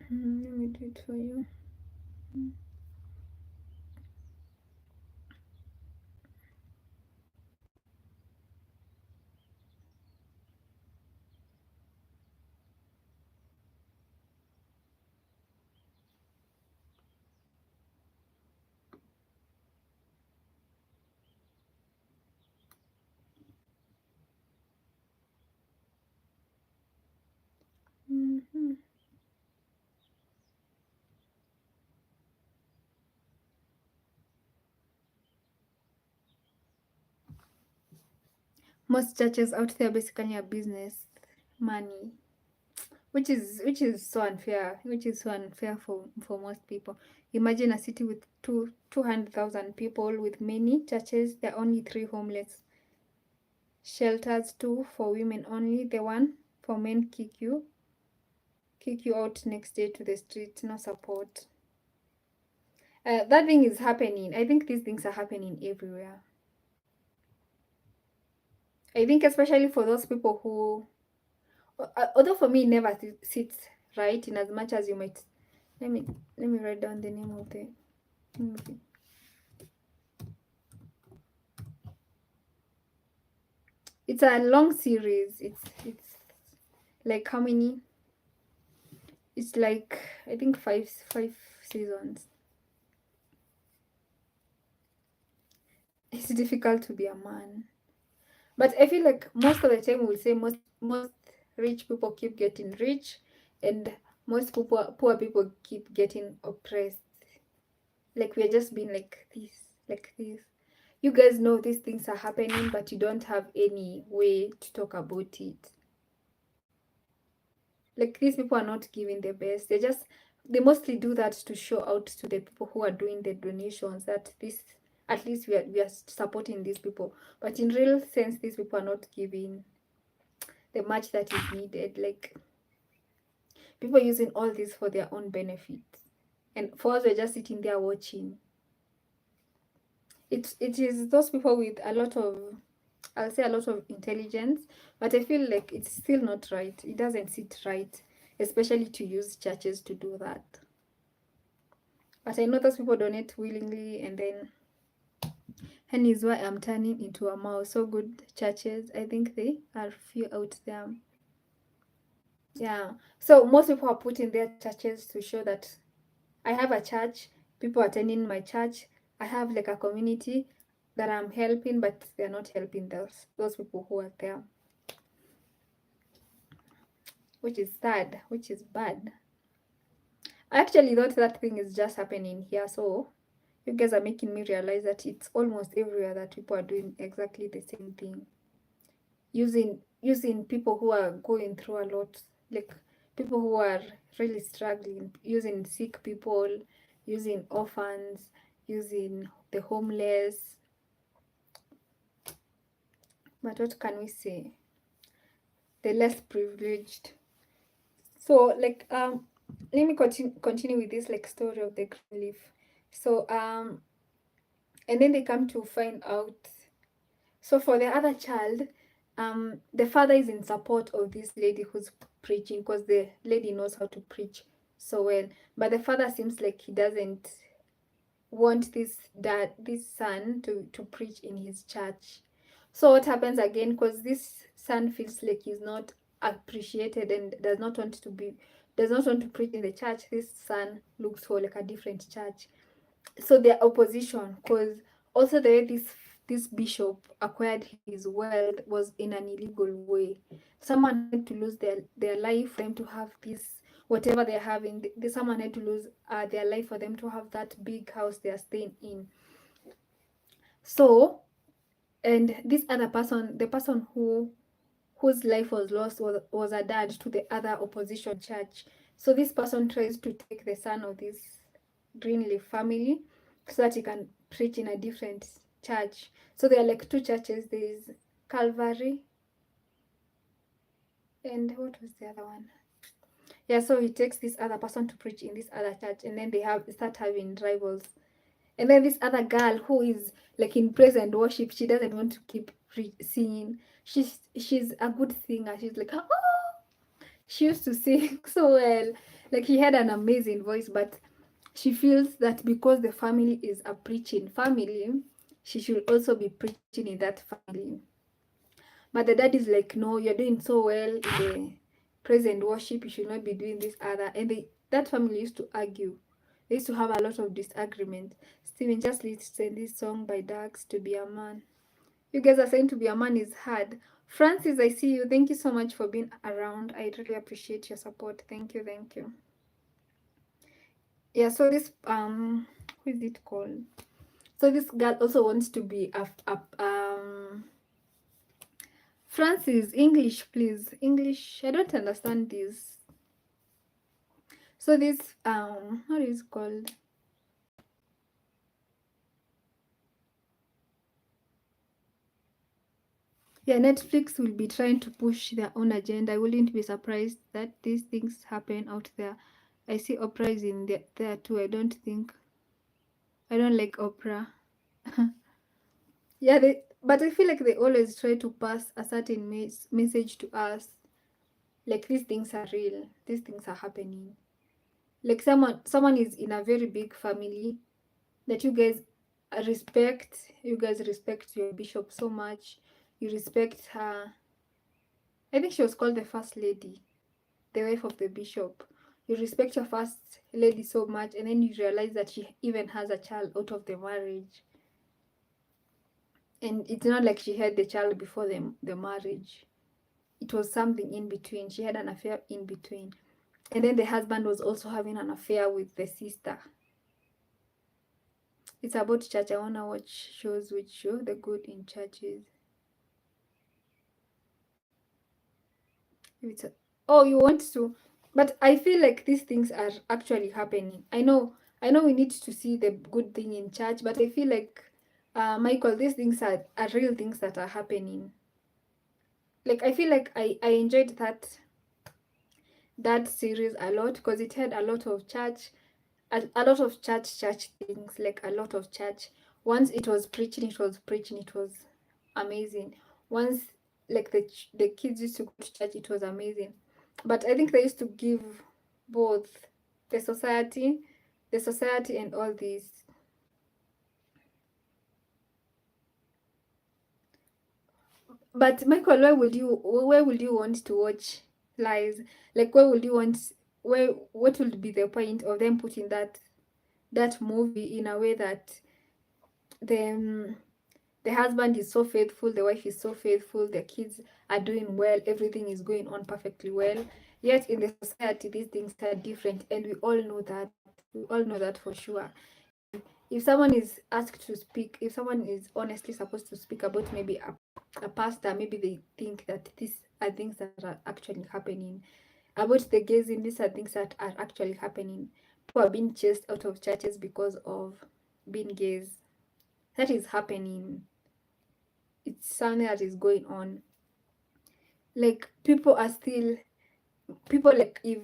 Let me do it for you. Mhm. Most churches out there basically are business money, which is so unfair, for most people. Imagine a city with 200,000 people with many churches. There are only 3 homeless shelters, 2 for women only. The one for men kick you out next day to the street. No support. That thing is happening. I think these things are happening everywhere. I think especially for those people who, although for me it never sits right, in as much as you might. Let me write down the name of the movie. It's a long series. It's like how many? It's like I think five seasons. It's difficult to be a man, but I feel like most of the time we'll say most rich people keep getting rich, and most poor people keep getting oppressed. Like we're just being like this, like this. You guys know these things are happening, but you don't have any way to talk about it. Like these people are not giving their best. They mostly do that to show out to the people who are doing the donations that this, at least we are supporting these people. But in real sense, these people are not giving the much that is needed. Like people using all this for their own benefit, and for us, we're just sitting there watching. It is those people with a lot of, I'll say, a lot of intelligence, but I feel like it's still not right. It doesn't sit right, especially to use churches to do that. But I know those people donate willingly, and then and is why I'm turning into a mouse. So good churches, I think they are few out there. Yeah, so most people are putting their churches to show that I have a church, people attending my church, I have like a community that I'm helping, but they're not helping those people who are there, which is sad, which is bad. I actually thought that thing is just happening here, so you guys are making me realize that it's almost everywhere that people are doing exactly the same thing, using people who are going through a lot, like people who are really struggling, using sick people, using orphans, using the homeless. But what can we say? The less privileged. So like let me continue with this like story of the green leaf. So and then they come to find out. So for the other child, the father is in support of this lady who's preaching, because the lady knows how to preach so well. But the father seems like he doesn't want this son to preach in his church. So what happens again? Because this son feels like he's not appreciated and does not want to preach in the church. This son looks for like a different church. So their opposition, because also the way this bishop acquired his wealth was in an illegal way. Someone had to lose their life for them to have this whatever they're having. Someone had to lose their life for them to have that big house they are staying in. So, and this other person, the person whose life was lost, was a dad to the other opposition church. So this person tries to take the son of this Greenleaf family so that he can preach in a different church. So there are like two churches. There is Calvary, and what was the other one? Yeah, so he takes this other person to preach in this other church, and then they start having rivals. And then this other girl who is like in praise and worship, she doesn't want to keep singing. She's a good singer. She's like, oh, she used to sing so well. Like he had an amazing voice, but she feels that because the family is a preaching family, she should also be preaching in that family. But the dad is like, no, you're doing so well in the praise and worship, you should not be doing this other. And that family used to argue. They used to have a lot of disagreement. Steven, just listen this song by Dax, To Be a Man. You guys are saying To Be a Man is hard. Francis, I see you. Thank you so much for being around. I really appreciate your support. Thank you, thank you. Yeah, so this who is it called? So this girl also wants to be Francis, English, please. English. I don't understand this. So this what is it called? Yeah, Netflix will be trying to push their own agenda. I wouldn't be surprised that these things happen out there. I see Oprah is in there too. I don't like Oprah. Yeah, but I feel like they always try to pass a certain message to us. Like these things are real. These things are happening. Like someone is in a very big family that you guys respect. You guys respect your bishop so much. You respect her. I think she was called the first lady, the wife of the bishop. You respect your first lady so much, and then you realize that she even has a child out of the marriage. And it's not like she had the child before the marriage. It was something in between. She had an affair in between. And then the husband was also having an affair with the sister. It's about church. I want to watch shows which show the good in churches. Oh, you want to, but I feel like these things are actually happening. I know we need to see the good thing in church, but I feel like Michael, these things are real things that are happening. Like I feel like I enjoyed that series a lot because it had a lot of church, a lot of church things, like a lot of church. Once it was preaching, it was amazing. Once like the kids used to go to church, it was amazing. But I think they used to give both the society and all these. But Michael, where would you want to watch lies? Like where would you want what would be the point of them putting that movie in a way that the the husband is so faithful, the wife is so faithful, the kids are doing well, everything is going on perfectly well. Yet in the society, these things are different, and we all know that. We all know that for sure. If someone is asked to speak, if someone is honestly supposed to speak about maybe a pastor, maybe they think that these are things that are actually happening. About the gazing, these are things that are actually happening. People are being chased out of churches because of being gays. That is happening. It's something that is going on. Like people, like if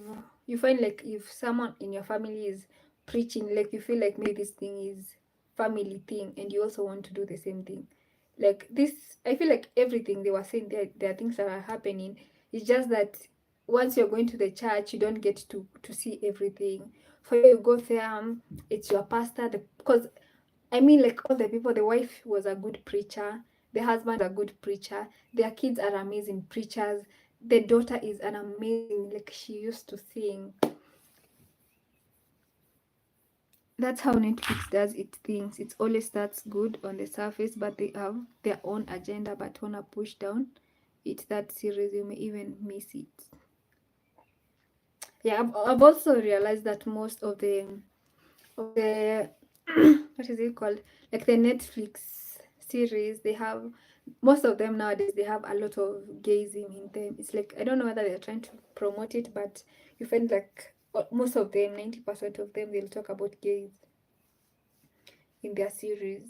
you find like if someone in your family is preaching, like you feel like maybe this thing is family thing and you also want to do the same thing. Like this, I feel like everything they were saying, there are things that are happening. It's just that once you're going to the church, you don't get to see everything. For you go there, it's your pastor, because I mean, like all the people, the wife was a good preacher, the husband a good preacher, their kids are amazing preachers, the daughter is an amazing, like she used to sing. That's how Netflix does its things. It always starts good on the surface, but they have their own agenda. But wanna push down it, that series, you may even miss it. Yeah, I've also realized that most of the what is it called, like the Netflix series, they have, most of them nowadays, they have a lot of gayism in them. It's like, I don't know whether they're trying to promote it, but you find like most of them, 90% of them, they'll talk about gays in their series.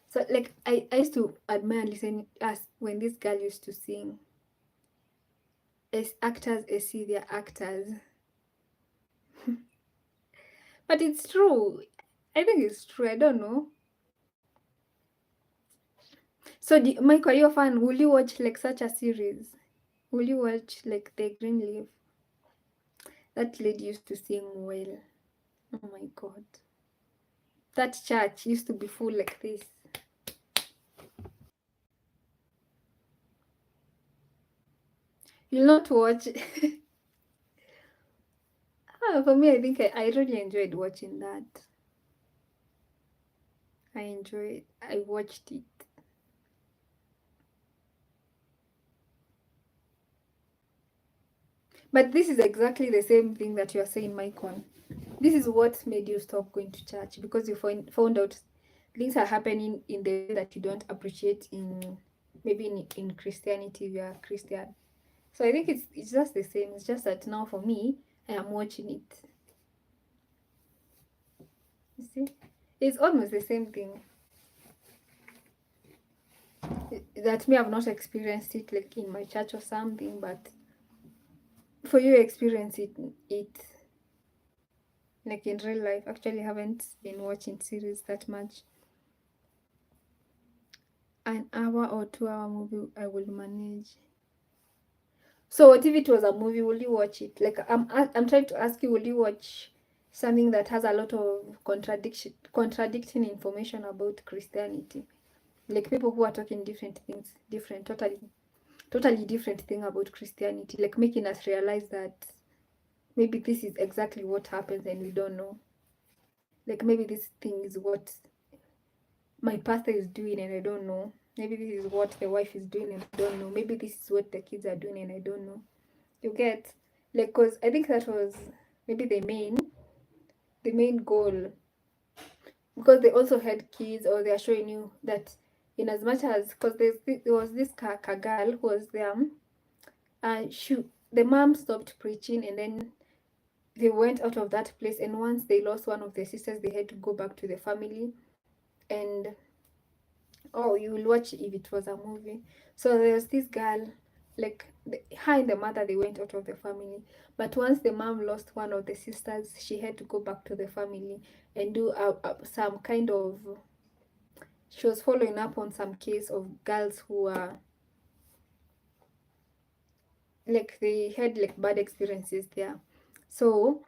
So like I used to admire listening as when this girl used to sing, as actors as see their actors. But it's true. I think it's true. I don't know. So, Mike, are you a fan? Will you watch like such a series? Will you watch like The Green Leaf? That lady used to sing well. Oh my god. That church used to be full like this. You'll not watch. For me, I think I really enjoyed watching that. I enjoyed. I watched it. But this is exactly the same thing that you are saying, Michael. This is what made you stop going to church, because you found out things are happening in the way that you don't appreciate in maybe in Christianity if you are Christian. So I think it's just the same. It's just that now for me, I am watching it. You see, it's almost the same thing. That me, I've not experienced it like in my church or something, but for you experience it like in real life. Actually, haven't been watching series that much. An hour or 2 hour movie I will manage. So what if it was a movie? Will you watch it? Like I'm trying to ask you, will you watch something that has a lot of contradicting information about Christianity? Like people who are talking different things, totally different thing about Christianity, like making us realize that maybe this is exactly what happens and we don't know. Like maybe this thing is what my pastor is doing and I don't know. Maybe this is what the wife is doing and I don't know. Maybe this is what the kids are doing and I don't know. You get, like, because I think that was maybe the main goal, because they also had kids, or they are showing you that in as much as, because there was this girl who was there, and the mom stopped preaching, and then they went out of that place, and once they lost one of their sisters, they had to go back to the family. And oh, you will watch if it was a movie. So there was this girl, like her and the mother, they went out of the family. But once the mom lost one of the sisters, she had to go back to the family and do some kind of. She was following up on some case of girls who were like they had like bad experiences there. So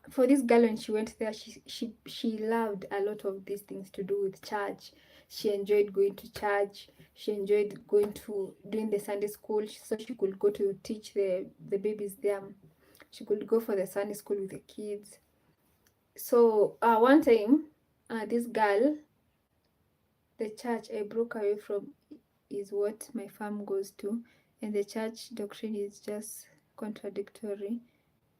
for this girl, when she went there, she loved a lot of these things to do with church. She enjoyed going to church. She enjoyed going to doing the Sunday school, so she could go to teach the babies there. She could go for the Sunday school with the kids. So one time, this girl, the church I broke away from is what my farm goes to, and the church doctrine is just contradictory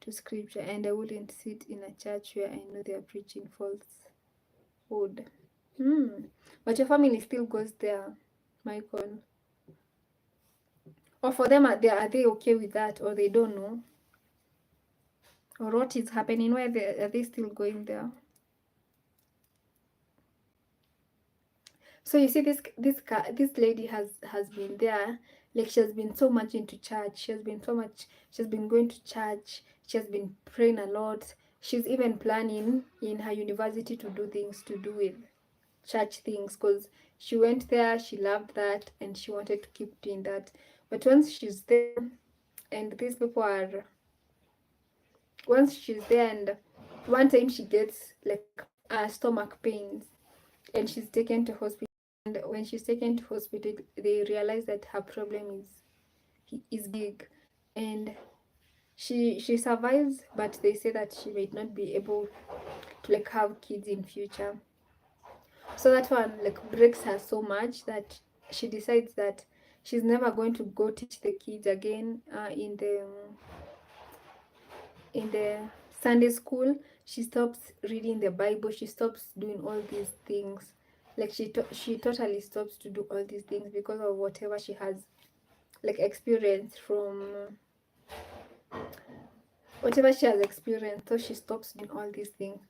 to scripture, and I wouldn't sit in a church where I know they are preaching falsehood. But your family still goes there, Michael. Or for them, are they okay with that, or they don't know, or what is happening? Why are they still going there? So you see, this lady has been there, like she has been so much into church. She has been going to church. She has been praying a lot. She's even planning in her university to do things to do with church things, because she went there, she loved that, and she wanted to keep doing that. But once she's there, and these people are, once she's there, and one time she gets like stomach pains, and she's taken to hospital. And when she's taken to hospital, they realize that her problem is big, and she survives, but they say that she might not be able to like have kids in future. So that one like breaks her so much that she decides that she's never going to go teach the kids again in the Sunday school. She stops reading the Bible. She stops doing all these things. Like she totally stops to do all these things because of whatever she has like experienced from whatever she has experienced. So she stops doing all these things,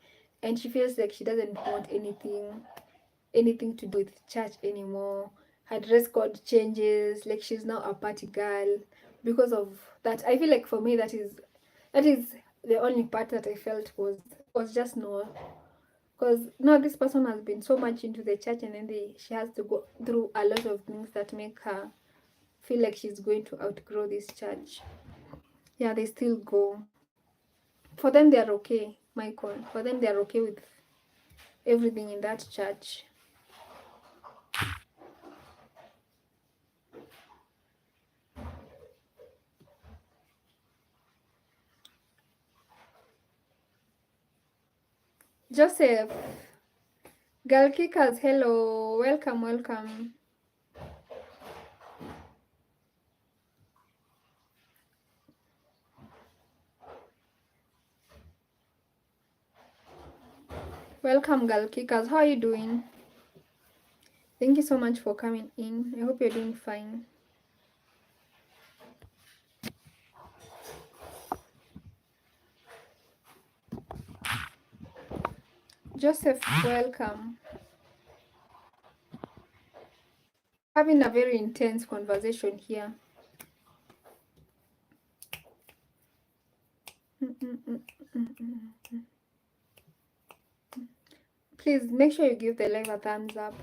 and she feels like she doesn't want anything to do with church anymore. Her dress code changes, like she's now a party girl because of that. I feel like for me that is the only part that I felt was just no, because no, this person has been so much into the church, and then she has to go through a lot of things that make her feel like she's going to outgrow this church. Yeah, they still go. For them, they are okay, Michael. For them, they are okay with everything in that church. Joseph, Girl Kickers, hello, welcome. Welcome, Girl Kickers. How are you doing? Thank you so much for coming in. I hope you're doing fine. Joseph, welcome. Having a very intense conversation here. Please make sure you give the live a thumbs up.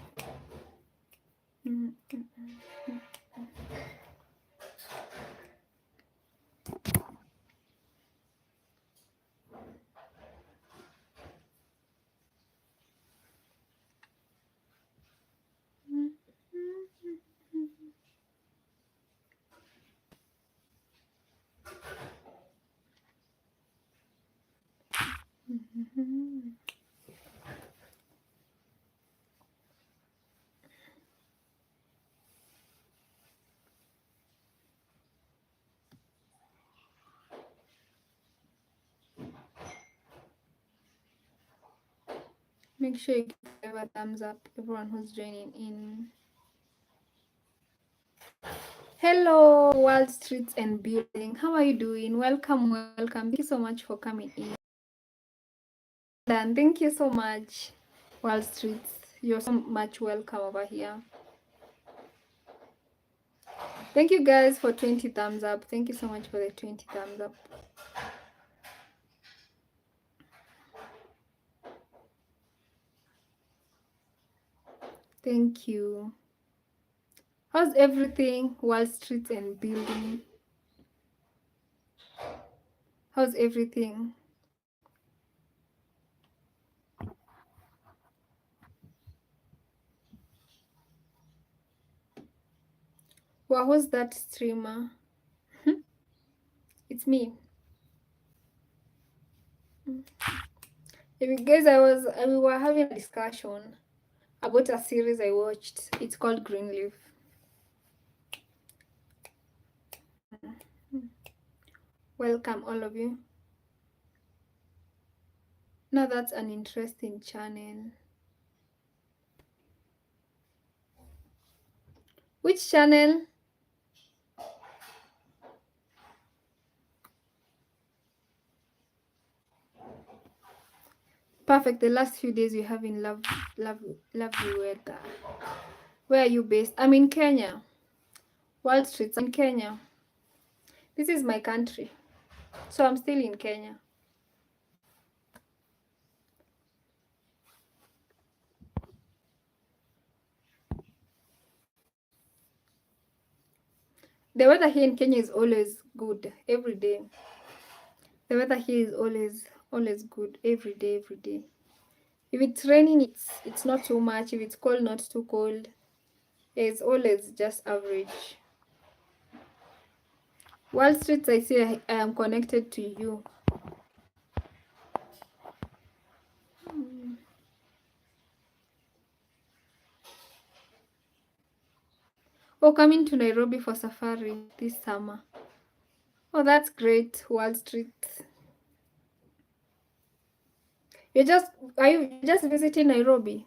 Make sure you give a thumbs up, everyone who's joining in. Hello, World Streets and Building. How are you doing? Welcome. Thank you so much for coming in. Dan, thank you so much, Wall Streets. You're so much welcome over here. Thank you guys for 20 thumbs up. Thank you so much for the 20 thumbs up. Thank you. How's everything, Wall Street and Building? How's everything? Wow, who's that streamer? It's me. Guys, we were having a discussion about a series I watched. It's called Greenleaf. Welcome, all of you. Now that's an interesting channel. Which channel? Perfect. The last few days you have in lovely weather. Where are you based? I'm in Kenya. Wall Street. I'm in Kenya. This is my country. So I'm still in Kenya. The weather here in Kenya is always good every day. The weather here is always good every day. If it's raining, it's not too much. If it's cold, not too cold. It's always just average. Wall Street, I see I am connected to you. Oh, coming to Nairobi for safari this summer. Oh, that's great, Wall Street. Are you just visiting Nairobi?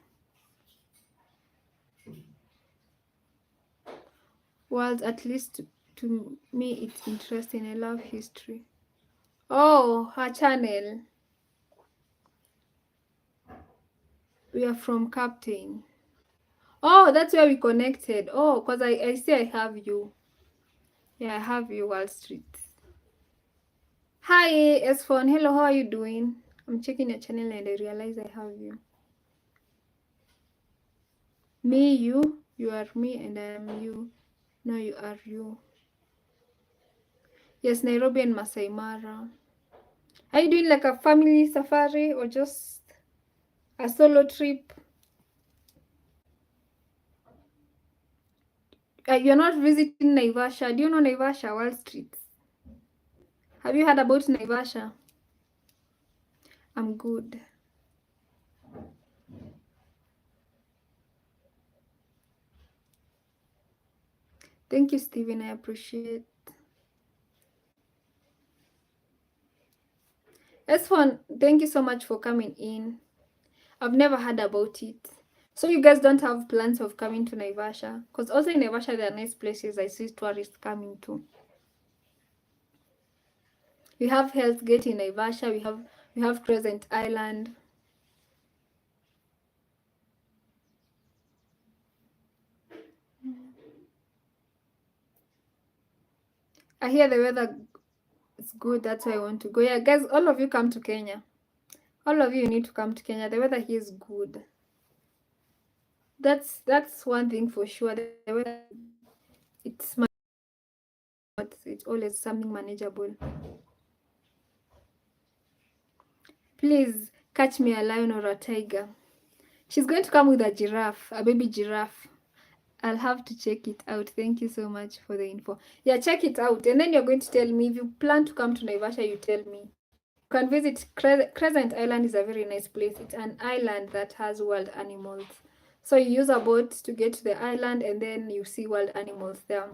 Well, at least to me, it's interesting. I love history. Oh, her channel. We are from Captain. Oh, that's where we connected. Oh, because I see I have you. Yeah, I have you, Wall Street. Hi, S-Phone. Hello, how are you doing? I'm checking your channel and I realize I have you. Me, you are me and I am you. No, you are you. Yes, Nairobi and Masai Mara. Are you doing like a family safari or just a solo trip? You're not visiting Naivasha. Do you know Naivasha, Wall Street? Have you heard about Naivasha? I'm good. Thank you, Steven. I appreciate. S1, thank you so much for coming in. I've never heard about it. So you guys don't have plans of coming to Naivasha? Because also in Naivasha, there are nice places I see tourists coming to. We have Hell's Gate in Naivasha. We have Crescent Island. I hear the weather is good. That's why I want to go. Yeah, guys, all of you come to Kenya. All of you need to come to Kenya. The weather here is good. That's one thing for sure. The weather, it's always something manageable. Please catch me a lion or a tiger. She's going to come with a giraffe, a baby giraffe. I'll have to check it out. Thank you so much for the info. Yeah, check it out. And then you're going to tell me, if you plan to come to Naivasha, you tell me. You can visit Crescent Island. Is a very nice place. It's an island that has wild animals. So you use a boat to get to the island and then you see wild animals there.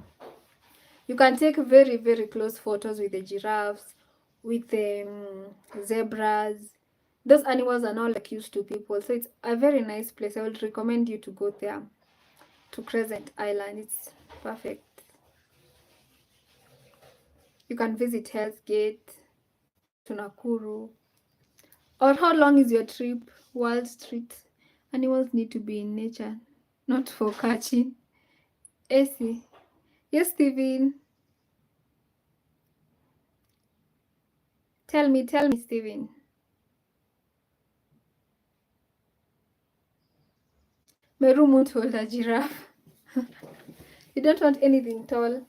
You can take very, very close photos with the giraffes, with the zebras. Those animals are not like used to people. So it's a very nice place. I would recommend you to go there, to Crescent Island. It's perfect. You can visit Hell's Gate, to Nakuru. Or how long is your trip? Wall Street. Animals need to be in nature, not for catching. Essie. Yes, Steven. Tell me, Steven. My room won't hold a giraffe. You don't want anything tall.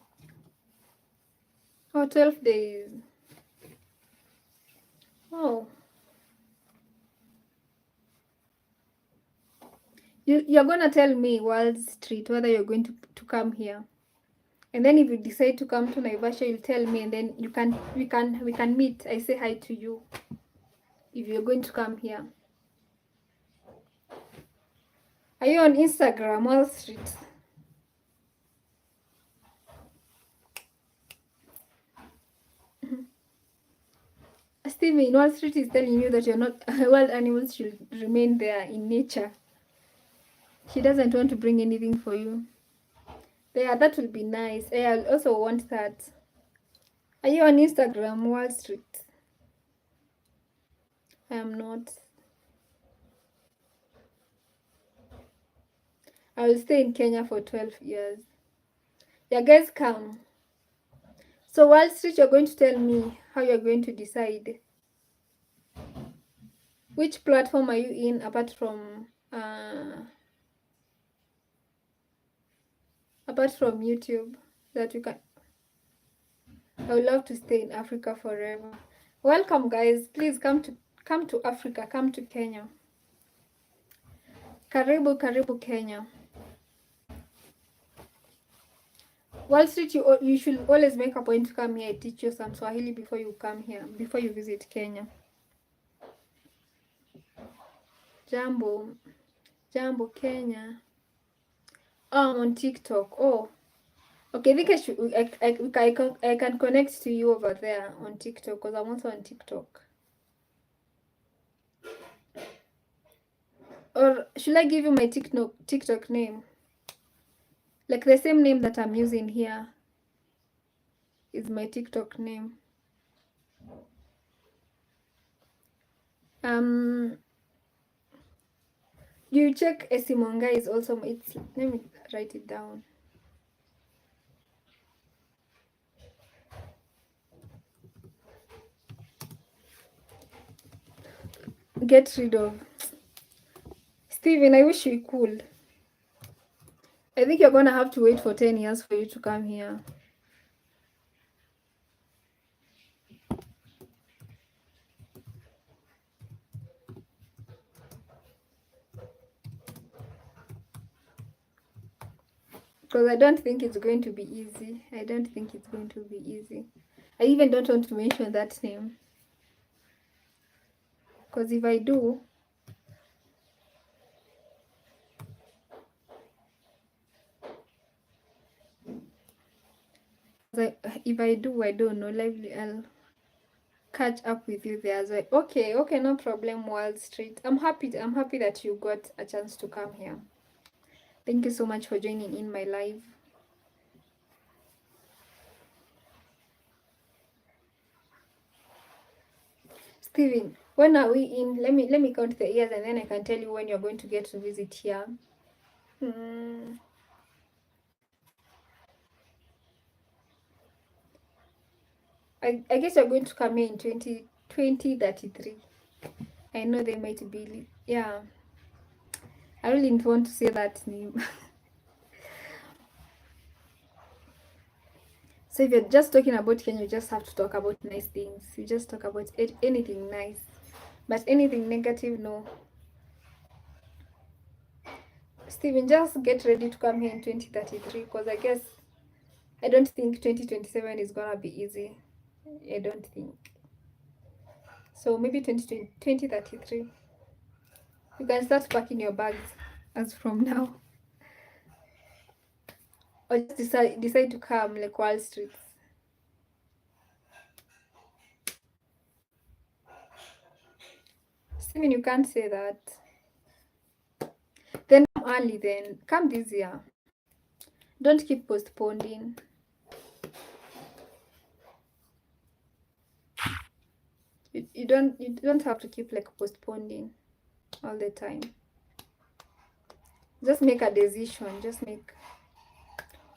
Oh, 12 days. Oh. You're going to tell me, Wall Street, whether you're going to come here. And then if you decide to come to Naivasha, you'll tell me, and then we can meet. I say hi to you if you're going to come here. Are you on Instagram, Wall Street? Steven, Wall Street is telling you that you're not wild animals should remain there in nature. She doesn't want to bring anything for you. Yeah, that will be nice. I also want that. Are you on Instagram, Wall Street? I am not. I will stay in Kenya for 12 years. Yeah, guys, come. So, Wall Street, you're going to tell me how you're going to decide. Which platform are you in apart from YouTube that you can? I would love to stay in Africa forever. Welcome, guys. Please come to Africa. Come to Kenya. Karibu Kenya. Wall Street, you should always make a point to come here. I teach you some Swahili before you come here, before you visit Kenya. Jambo Kenya. Oh, I'm on TikTok. Oh, okay. I think I can connect to you over there on TikTok because I'm also on TikTok. Or should I give you my TikTok name? Like the same name that I'm using here is my TikTok name. You check Esimonga is also let me write it down. Get rid of Steven, I wish you could. I think you're gonna have to wait for 10 years for you to come here. Because I don't think it's going to be easy. I don't think it's going to be easy. I even don't want to mention that name. Because if I do, I don't know. Lively, I'll catch up with you there as well. Okay, no problem, Wall Street. I'm happy that you got a chance to come here. Thank you so much for joining in my live. Steven, when are we in? Let me count the years and then I can tell you when you're going to get to visit here. I guess you're going to come here in 2033. I know they might be, yeah. I really didn't want to say that name. So if you're just talking about Kenya, you just have to talk about nice things. You just talk about anything nice. But anything negative, no. Steven, just get ready to come here in 2033 because I don't think 2027 is gonna be easy. I don't think. So maybe 2033. You can start packing your bags as from now. Or just decide to come like Wall Street. Steven, you can't say that. Then come early then. Come this year. Don't keep postponing. You don't have to keep like postponing all the time. Just make a decision. Just make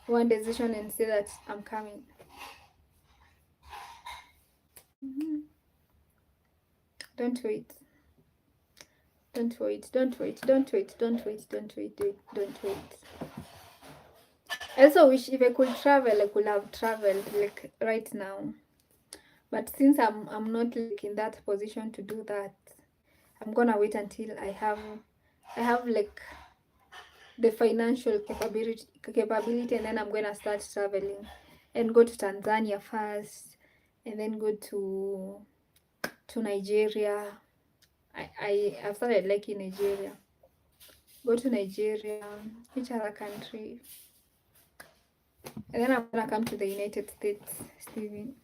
one decision and say that I'm coming. Don't wait. Don't wait. I also wish if I could travel, I could have traveled like right now. But since I'm not like in that position to do that, I'm gonna wait until I have like the financial capability, and then I'm gonna start traveling and go to Tanzania first, and then go to Nigeria. I've started liking Nigeria. Go to Nigeria, which other country? And then I'm gonna come to the United States, Steven.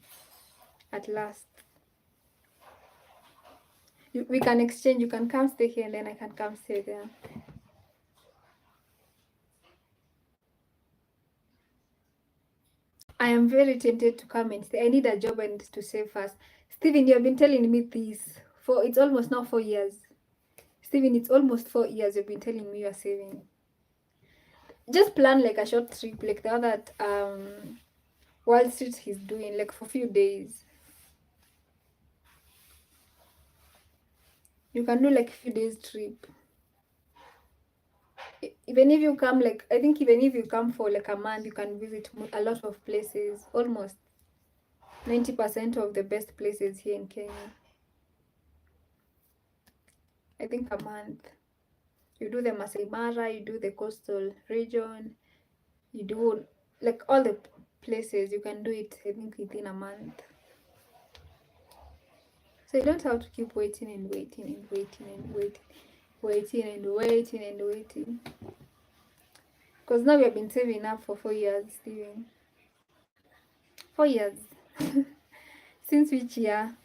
At last. We can exchange. You can come stay here and then I can come stay there. I am very tempted to come and stay. I need a job and to save fast. Steven, you have been telling me this for it's almost now 4 years. Steven, it's almost 4 years you've been telling me you are saving. Just plan like a short trip, like the other Wall Street he's doing, like for a few days. You can do like a few days trip. Even if you come, like, I think even if you come for like a month, you can visit a lot of places, almost 90% of the best places here in Kenya. I think a month. You do the Masai Mara, you do the coastal region, you do like all the places. You can do it, I think, within a month. So you don't have to keep waiting and waiting and waiting and waiting. Because now we have been saving up for 4 years, Steven. 4 years. Since which year?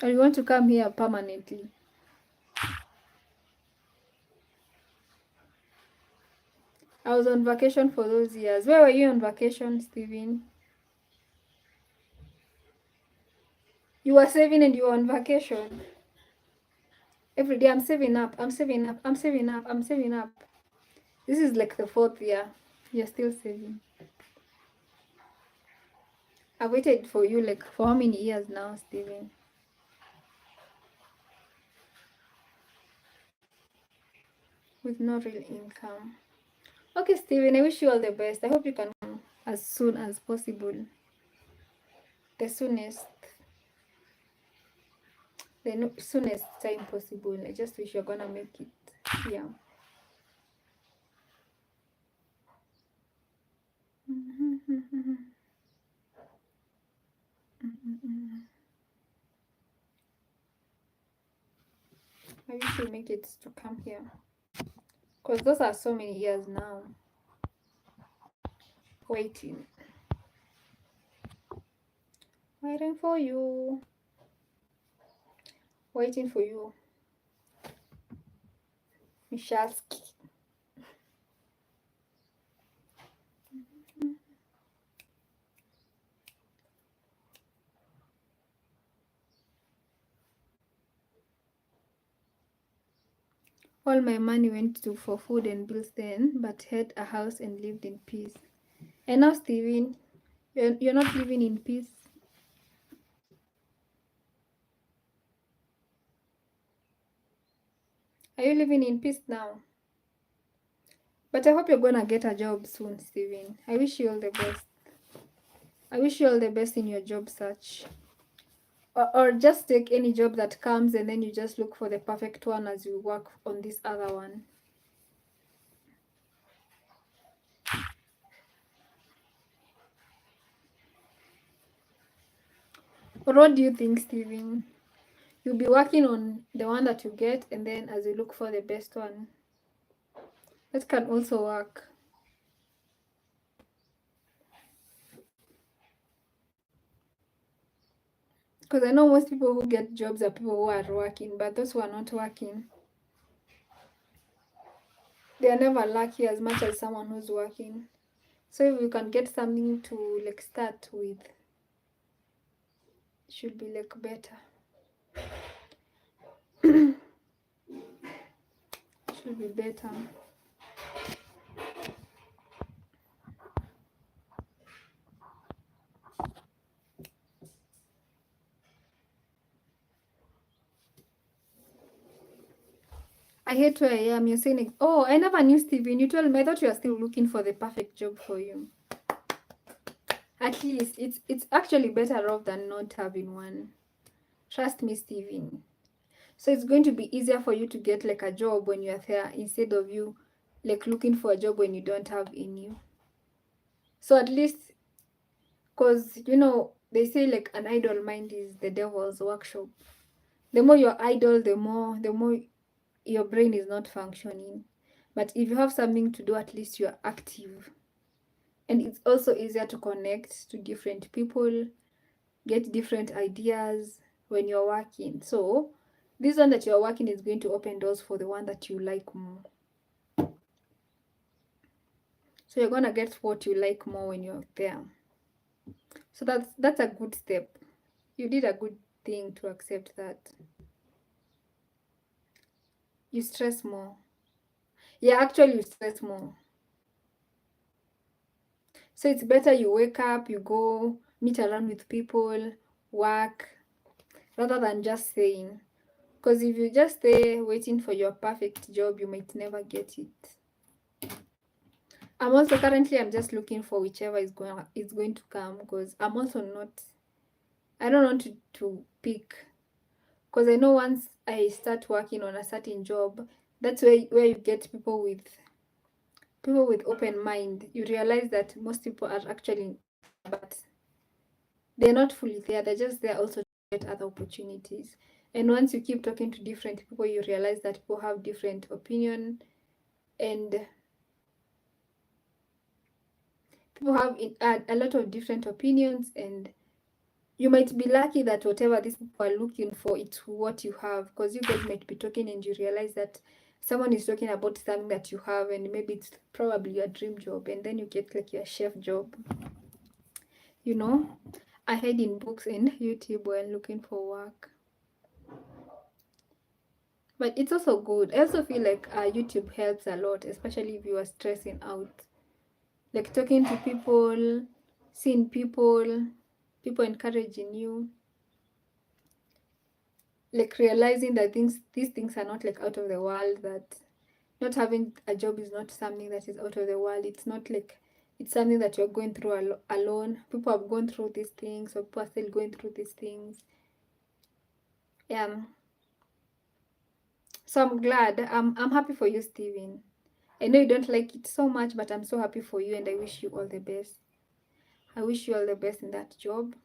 Or you want to come here permanently? I was on vacation for those years. Where were you on vacation, Steven? You were saving and you were on vacation. Every day I'm saving up. This is like the 4th year. You're still saving. I waited for you like for how many years now, Steven? With no real income. Okay, Steven, I wish you all the best. I hope you can come as soon as possible. The soonest time possible. I just wish you're gonna make it. Yeah. I wish you make it to come here. Because those are so many years now. Waiting for you. Waiting for you. Michalski. All my money went to for food and bills then, but had a house and lived in peace. And now, Steven, you're not living in peace. Are you living in peace now? But I hope you're gonna get a job soon, Steven. I wish you all the best. I wish you all the best in your job search. Or just take any job that comes and then you just look for the perfect one as you work on this other one. Or what do you think, Steven? You'll be working on the one that you get and then as you look for the best one. That can also work. Because I know most people who get jobs are people who are working, but those who are not working, they are never lucky as much as someone who's working. So if you can get something to like start with, it should be like better. Should be better. I hate where I am. You're saying, oh, I never knew, Steven. You told me. I thought you were still looking for the perfect job for you. At least it's actually better off than not having one. Trust me, Steven. So it's going to be easier for you to get like a job when you're there instead of you like looking for a job when you don't have any. So at least, because they say like an idle mind is the devil's workshop. The more you're idle, the more your brain is not functioning. But if you have something to do, at least you're active. And it's also easier to connect to different people, get different ideas when you're working. So this one that you're working is going to open doors for the one that you like more. So you're gonna get what you like more when you're there. So that's a good step. You did a good thing to accept that. You stress more. Yeah, actually you stress more. So it's better you wake up, you go meet around with people, work, rather than just saying. Because if you just stay waiting for your perfect job, you might never get it. I'm just looking for whichever is going to come, because I'm also not, I don't want to pick, because I know once I start working on a certain job, that's where you get people with open mind. You realize that most people are actually, but they're not fully there. They're just there also to get other opportunities. And once you keep talking to different people, you realize that people have different opinion, and people have a lot of different opinions, and you might be lucky that whatever these people are looking for, it's what you have, because you guys might be talking and you realize that someone is talking about something that you have, and maybe it's probably your dream job, and then you get like your chef job. I hide in books and YouTube while looking for work. But it's also good. I also feel like YouTube helps a lot, especially if you are stressing out. Like talking to people, seeing people encouraging you, like realizing that these things are not like out of the world, that not having a job is not something that is out of the world. It's not like it's something that you're going through alone. People have gone through these things, or people are still going through these things. Yeah. So I'm glad. I'm happy for you, Steven. I know you don't like it so much, but I'm so happy for you, and I wish you all the best. I wish you all the best in that job.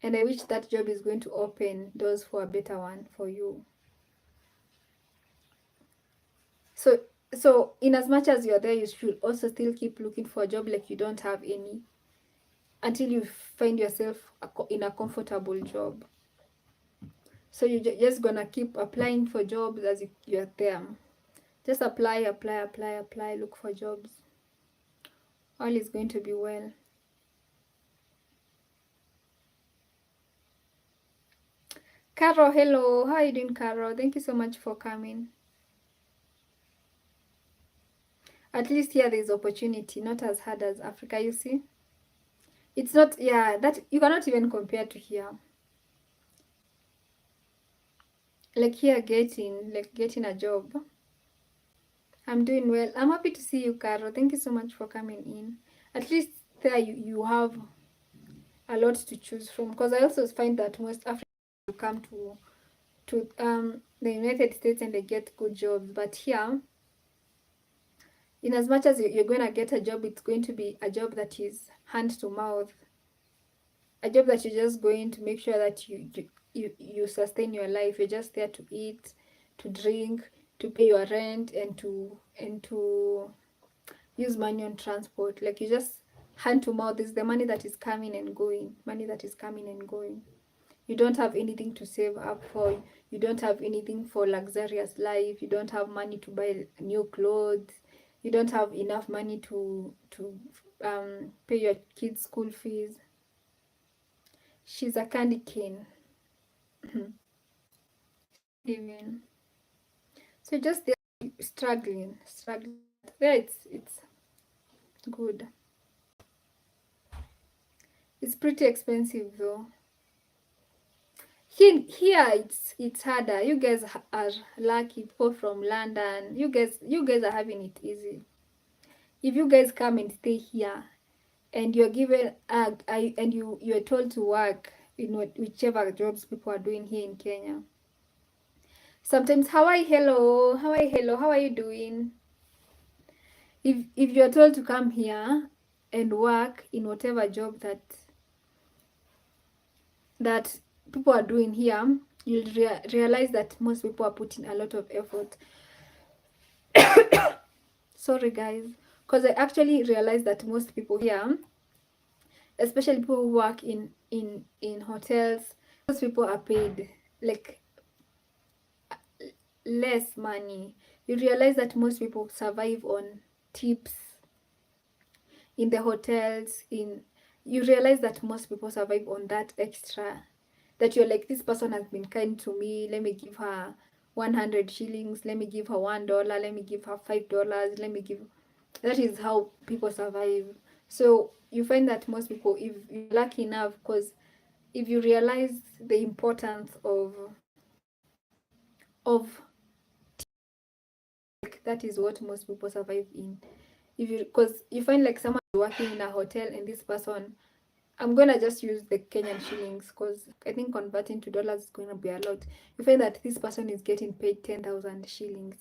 And I wish that job is going to open doors for a better one for you. So in as much as you're there, you should also still keep looking for a job like you don't have any, until you find yourself in a comfortable job. So you're just gonna keep applying for jobs as you're there. Just apply, look for jobs. All is going to be well. Caro, hello. How are you doing, Caro? Thank you so much for coming. At least here there's opportunity, not as hard as Africa, you see. It's not, yeah, that you cannot even compare to here. Like here getting a job. I'm doing well. I'm happy to see you, Caro. Thank you so much for coming in. At least there you have a lot to choose from, because I also find that most Africans come to the United States and they get good jobs, but here, in as much as you're going to get a job, it's going to be a job that is hand to mouth, a job that you're just going to make sure that you sustain your life. You're just there to eat, to drink, to pay your rent, and to use money on transport. Like, you just hand to mouth is the money that is coming and going, You don't have anything to save up for. You don't have anything for luxurious life. You don't have money to buy new clothes. You don't have enough money to pay your kids' school fees. She's a candy cane. Even so, just there struggling. There, it's good. It's pretty expensive though. Here it's harder. You guys are lucky. People from London, you guys are having it easy. If you guys come and stay here, and you're given and you're told to work in whichever jobs people are doing here in Kenya, Sometimes, how are you? Hello, how are you? Hello, how are you doing? If you're told to come here and work in whatever job that people are doing here, you'll realize that most people are putting a lot of effort. Sorry guys, because I actually realized that most people here, especially people who work in hotels, most people are paid like less money. You realize that most people survive on tips in the hotels. In You realize that most people survive on that extra, that you're like, this person has been kind to me, let me give her 100 shillings, let me give her $1, let me give her $5, let me give. That is how people survive. So you find that most people, if you're lucky enough, because if you realize the importance of like, that is what most people survive in. If you, because you find like someone working in a hotel and this person, I'm gonna just use the Kenyan shillings because I think converting to dollars is gonna be a lot. You find that this person is getting paid 10,000 shillings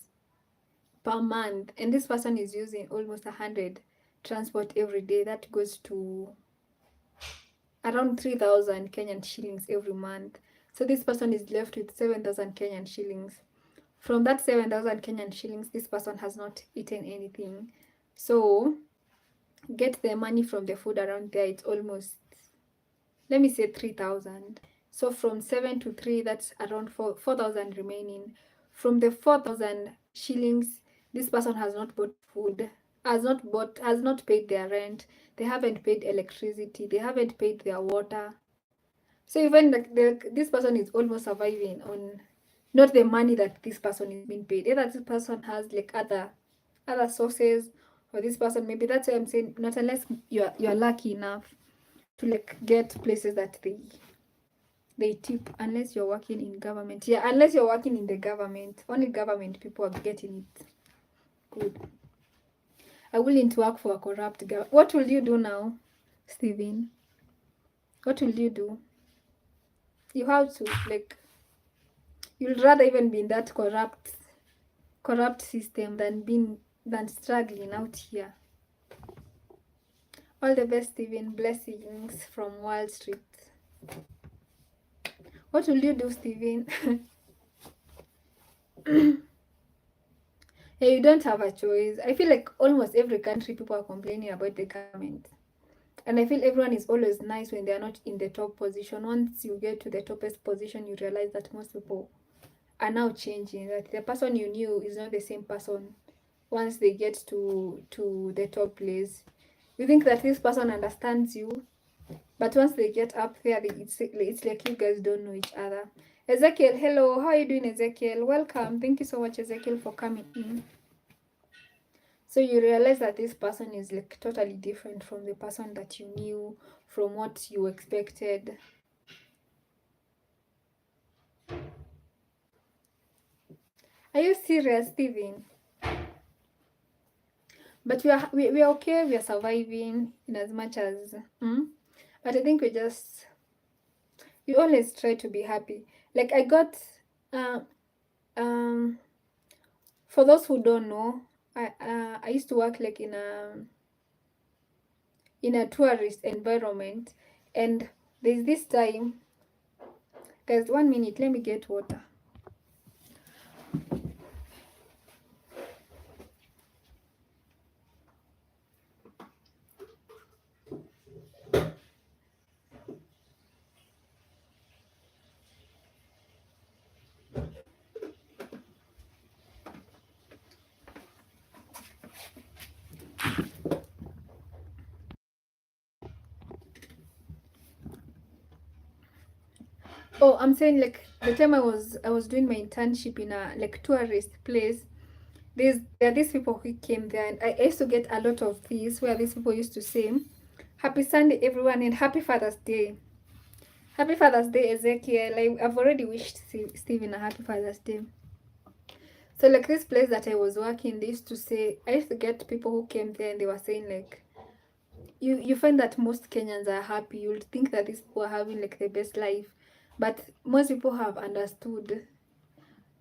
per month, and this person is using almost 100 transport every day. That goes to around 3,000 Kenyan shillings every month. So this person is left with 7,000 Kenyan shillings. From that 7,000 Kenyan shillings, this person has not eaten anything. So get the money from the food around there, it's almost, let me say 3,000. So from 7 to 3, that's around 4,000 remaining. From the 4,000 shillings, this person has not bought food, has not paid their rent, they haven't paid electricity, they haven't paid their water. So even like this person is almost surviving on not the money that this person is being paid. Either this person has like other sources, or this person, maybe that's why I'm saying not unless you're lucky enough to like get places that they tip, unless you're working in government. Yeah, unless you're working in the government. Only government people are getting it good. I wouldn't work for a corrupt government. What will you do now, Steven? What will you do? You have to like, you'd rather even be in that corrupt system than struggling out here. All the best, Steven. Blessings from Wall Street. What will you do, Steven? Yeah, you don't have a choice. I feel like almost every country people are complaining about the government. And I feel everyone is always nice when they are not in the top position. Once you get to the toppest position, you realize that most people are now changing. That the person you knew is not the same person once they get to the top place. You think that this person understands you, but once they get up there, it's like you guys don't know each other. Ezekiel, hello. How are you doing, Ezekiel? Welcome. Thank you so much, Ezekiel, for coming in. So you realize that this person is like totally different from the person that you knew, from what you expected. Are you serious, Steven? But we are okay. We are surviving in as much as. But I think you always try to be happy. Like I got, uh, um, for those who don't know, I used to work like in a tourist environment, and there's this time, guys. 1 minute, let me get water. Oh, I'm saying like the time I was doing my internship in a like tourist place. There are these people who came there, and I used to get a lot of these where these people used to say, "Happy Sunday, everyone, and Happy Father's Day." Happy Father's Day, Ezekiel. I've already wished Steven a Happy Father's Day. So like this place that I was working, they used to say, I used to get people who came there and they were saying like, you find that most Kenyans are happy. You'll think that these people are having like the best life, but most people have understood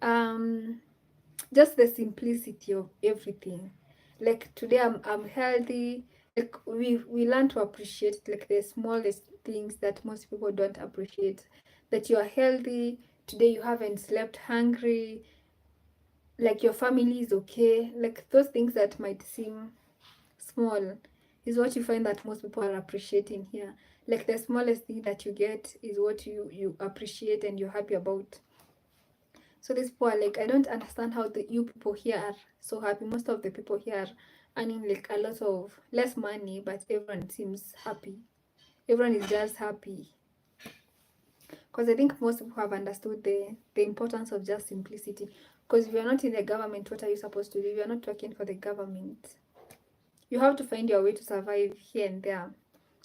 just the simplicity of everything. Like today I'm healthy. Like we learn to appreciate like the smallest things that most people don't appreciate. That you are healthy today, you haven't slept hungry, like your family is okay. Like those things that might seem small is what you find that most people are appreciating here. Like the smallest thing that you get is what you appreciate and you're happy about. So these people are like, I don't understand how you people here are so happy. Most of the people here are earning like a lot of less money, but everyone seems happy. Everyone is just happy. Because I think most people have understood the importance of just simplicity. Because if you're not in the government, what are you supposed to do? If you're not working for the government, you have to find your way to survive here and there.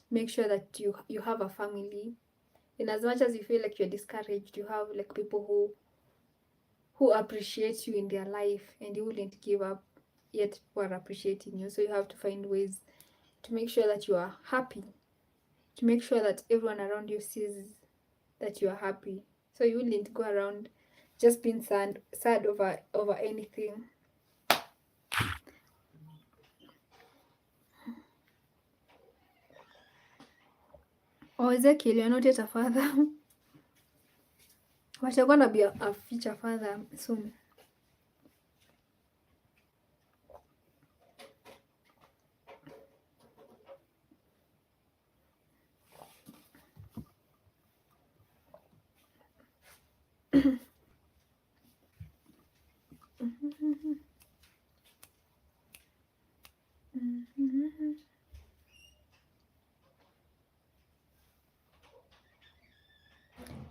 Make sure that you have a family. And as much as you feel like you're discouraged, you have like people who appreciate you in their life and you wouldn't give up, yet people are appreciating you. So you have to find ways to make sure that you are happy, to make sure that everyone around you sees that you are happy. So you wouldn't go around just being sad over anything. Oh, Ezekiel, you're not yet a father. But you're gonna be a future father soon.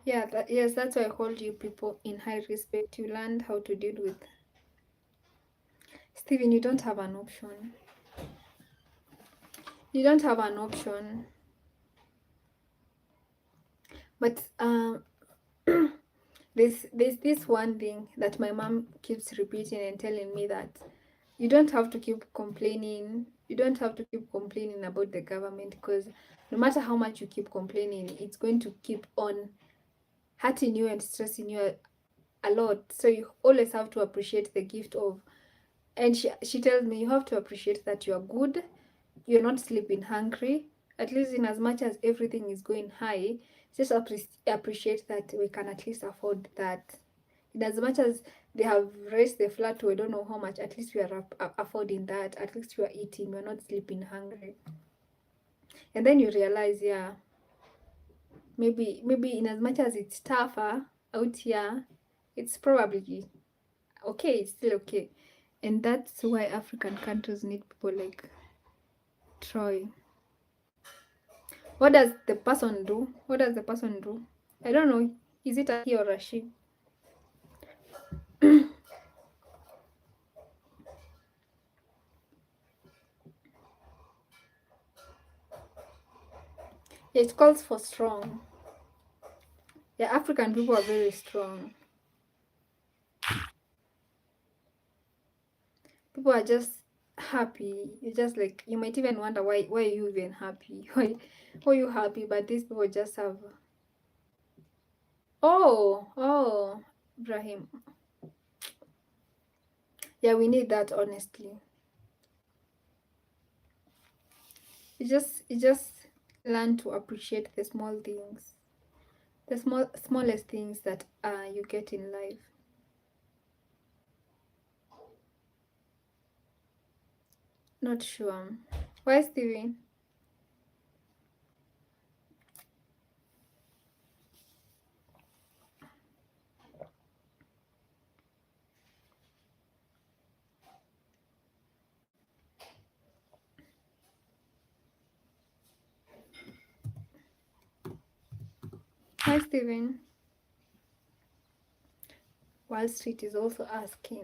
Yeah, yes, that's why I hold you people in high respect. You learned how to deal with. Steven, you don't have an option. You don't have an option. But there's this one thing that my mom keeps repeating and telling me, that you don't have to keep complaining. You don't have to keep complaining about the government, because no matter how much you keep complaining, it's going to keep on hurting you and stressing you a lot. So you always have to appreciate the gift of, and she tells me, you have to appreciate that you're good, you're not sleeping hungry, at least in as much as everything is going high. Just appreciate that we can at least afford that. In as much as they have raised the flat to I don't know how much, at least we are affording that. At least we are eating, we're not sleeping hungry. And then you realize, yeah, maybe in as much as it's tougher out here, it's probably okay, it's still okay. And that's why African countries need people like Troy. What does the person do? What does the person do? I don't know. Is it a he or a she? It calls for strong. Yeah, African people are very strong. People are just happy. You just like, you might even wonder why are you even happy? Why are you happy? But these people just have, oh, Ibrahim. Yeah, we need that, honestly. You just learn to appreciate the small things. The smallest things that you get in life. Not sure. Why, Stevie? Hi, Steven. Wall Street is also asking.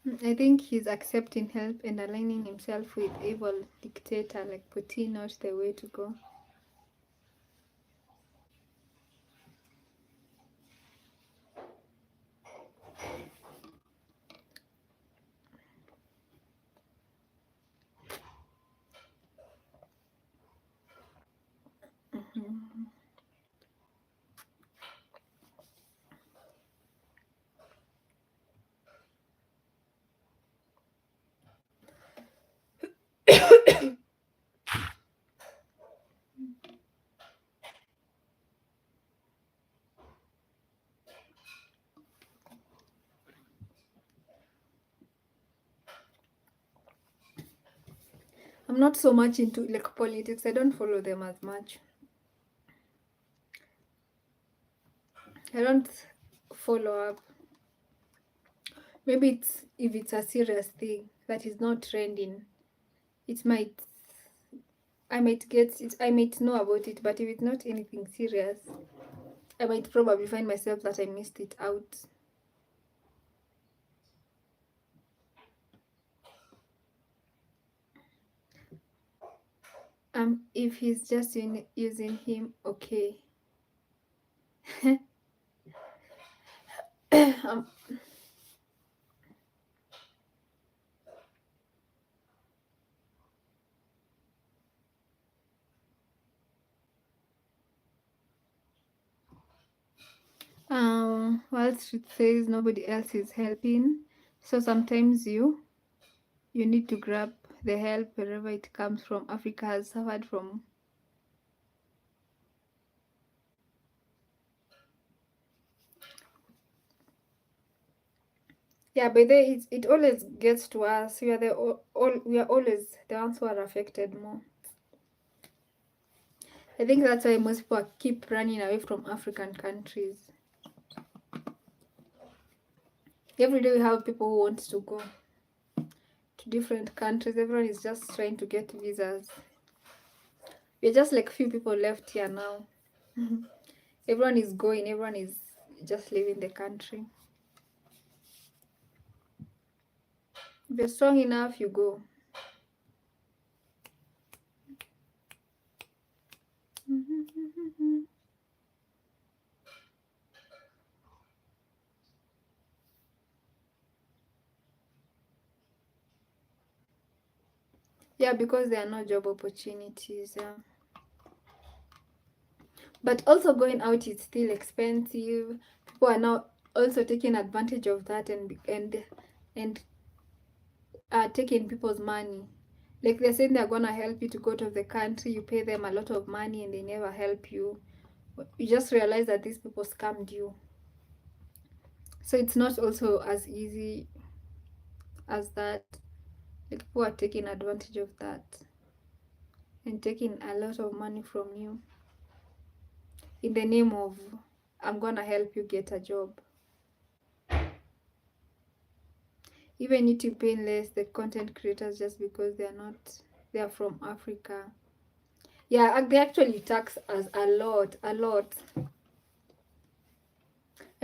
I think he's accepting help and aligning himself with evil dictator like Putin, not the way to go. Mhm. I'm not so much into like politics. I don't follow them as much. I don't follow up. Maybe it's if it's a serious thing that is not trending, it might I might get it, I might know about it, but if it's not anything serious, I might probably find myself that I missed it out. If he's just using him, okay. um, Wall Street says nobody else is helping, so sometimes you need to grab the help wherever it comes from. Africa has suffered from. Yeah, but it always gets to us. We are always the ones who are affected more. I think that's why most people keep running away from African countries. Every day we have people who want to go to different countries. Everyone is just trying to get visas. We're just like few people left here now. Everyone is going, everyone is just leaving the country. If you're strong enough, you go. Yeah, because there are no job opportunities. Yeah. But also going out is still expensive. People are now also taking advantage of that and taking people's money. Like they're saying they're gonna help you to go to the country, you pay them a lot of money and they never help you. You just realize that these people scammed you. So it's not also as easy as that. Like people are taking advantage of that and taking a lot of money from you in the name of I'm gonna help you get a job. Even YouTube paying less the content creators just because they are from Africa. Yeah, they actually tax us a lot, a lot.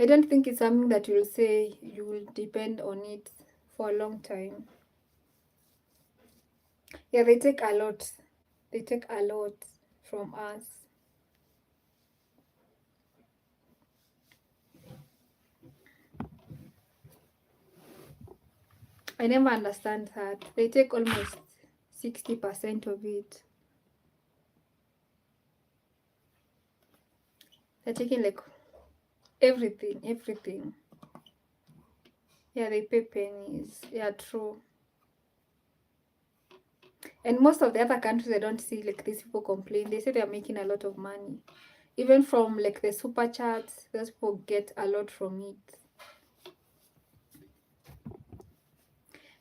I don't think it's something that you'll say you will depend on it for a long time. Yeah, they take a lot. They take a lot from us. I never understand that. They take almost 60% of it. They're taking like everything, everything. Yeah, they pay pennies. Yeah, true. And most of the other countries, I don't see like these people complain. They say they're making a lot of money. Even from like the super chats, those people get a lot from it.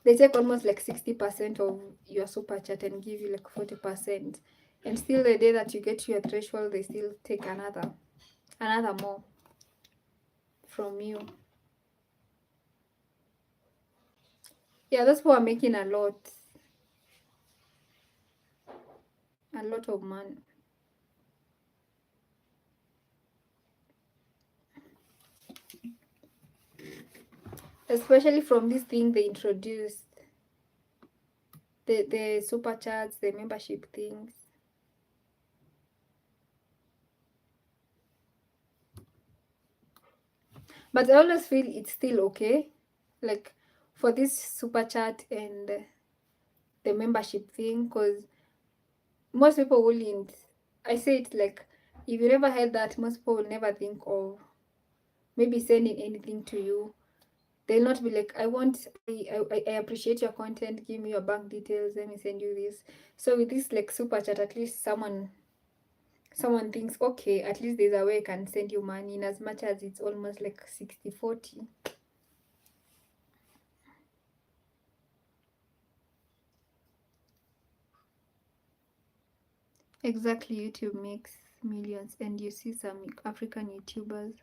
They take almost like 60% of your super chat and give you like 40%. And still the day that you get to your threshold, they still take another more from you. Yeah, those people are making a lot of money. especially from this thing they introduced, the super chats, the membership things. But I always feel it's still okay, like for this super chat and the membership thing, because most people wouldn't. I say it like, if you never had that, most people will never think of maybe sending anything to you. They'll not be like, I appreciate your content, give me your bank details, let me send you this. So with this like super chat, at least someone thinks, okay, at least there's a way I can send you money, in as much as it's almost like 60-40. Exactly, YouTube makes millions, and you see some African YouTubers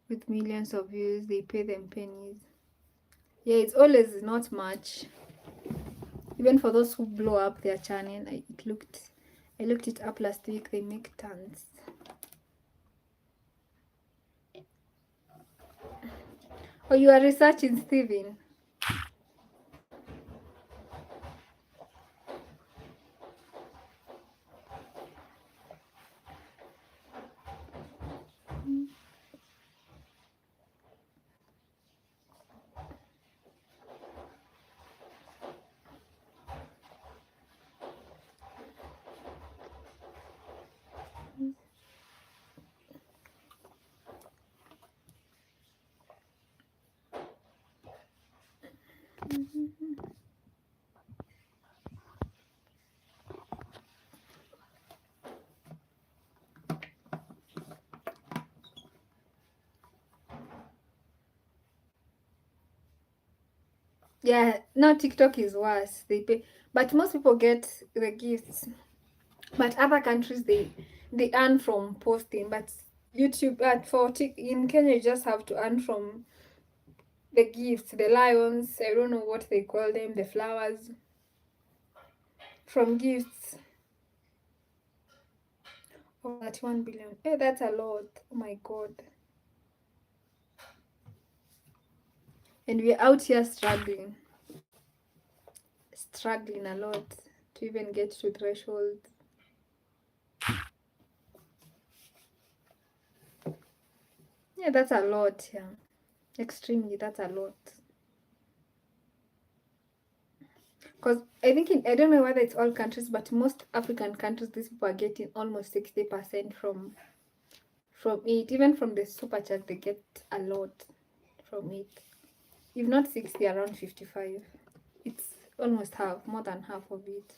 with millions of views, they pay them pennies. Yeah, it's always not much. Even for those who blow up their channel, I looked it up last week, they make tons. Oh, you are researching, Steven? Yeah, now TikTok is worse. They pay, but most people get the gifts. But other countries, they earn from posting. But YouTube, in Kenya, you just have to earn from the gifts, the lions. I don't know what they call them, the flowers. From gifts. Oh, 31 billion. Hey, that's a lot. Oh my god. And we're out here struggling a lot to even get to threshold. Yeah, that's a lot. Yeah, extremely, that's a lot. Because I think I don't know whether it's all countries, but most African countries, these people are getting almost 60% from it. Even from the super chat, they get a lot from it. If not 60, around 55. It's almost half, more than half of it.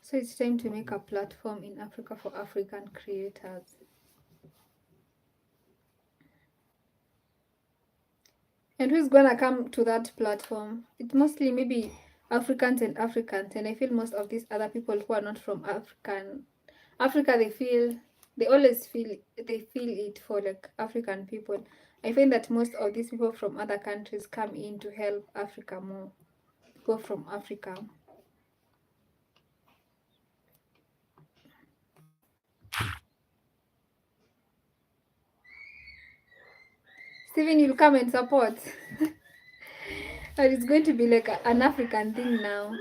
So it's time to make a platform in Africa for African creators. And who's gonna come to that platform? It's mostly maybe Africans, and I feel most of these other people who are not from Africa, they always feel it for like African people. I find that most of these people from other countries come in to help Africa more. Go from Africa. Steven, you'll come and support. But it's going to be like an African thing now.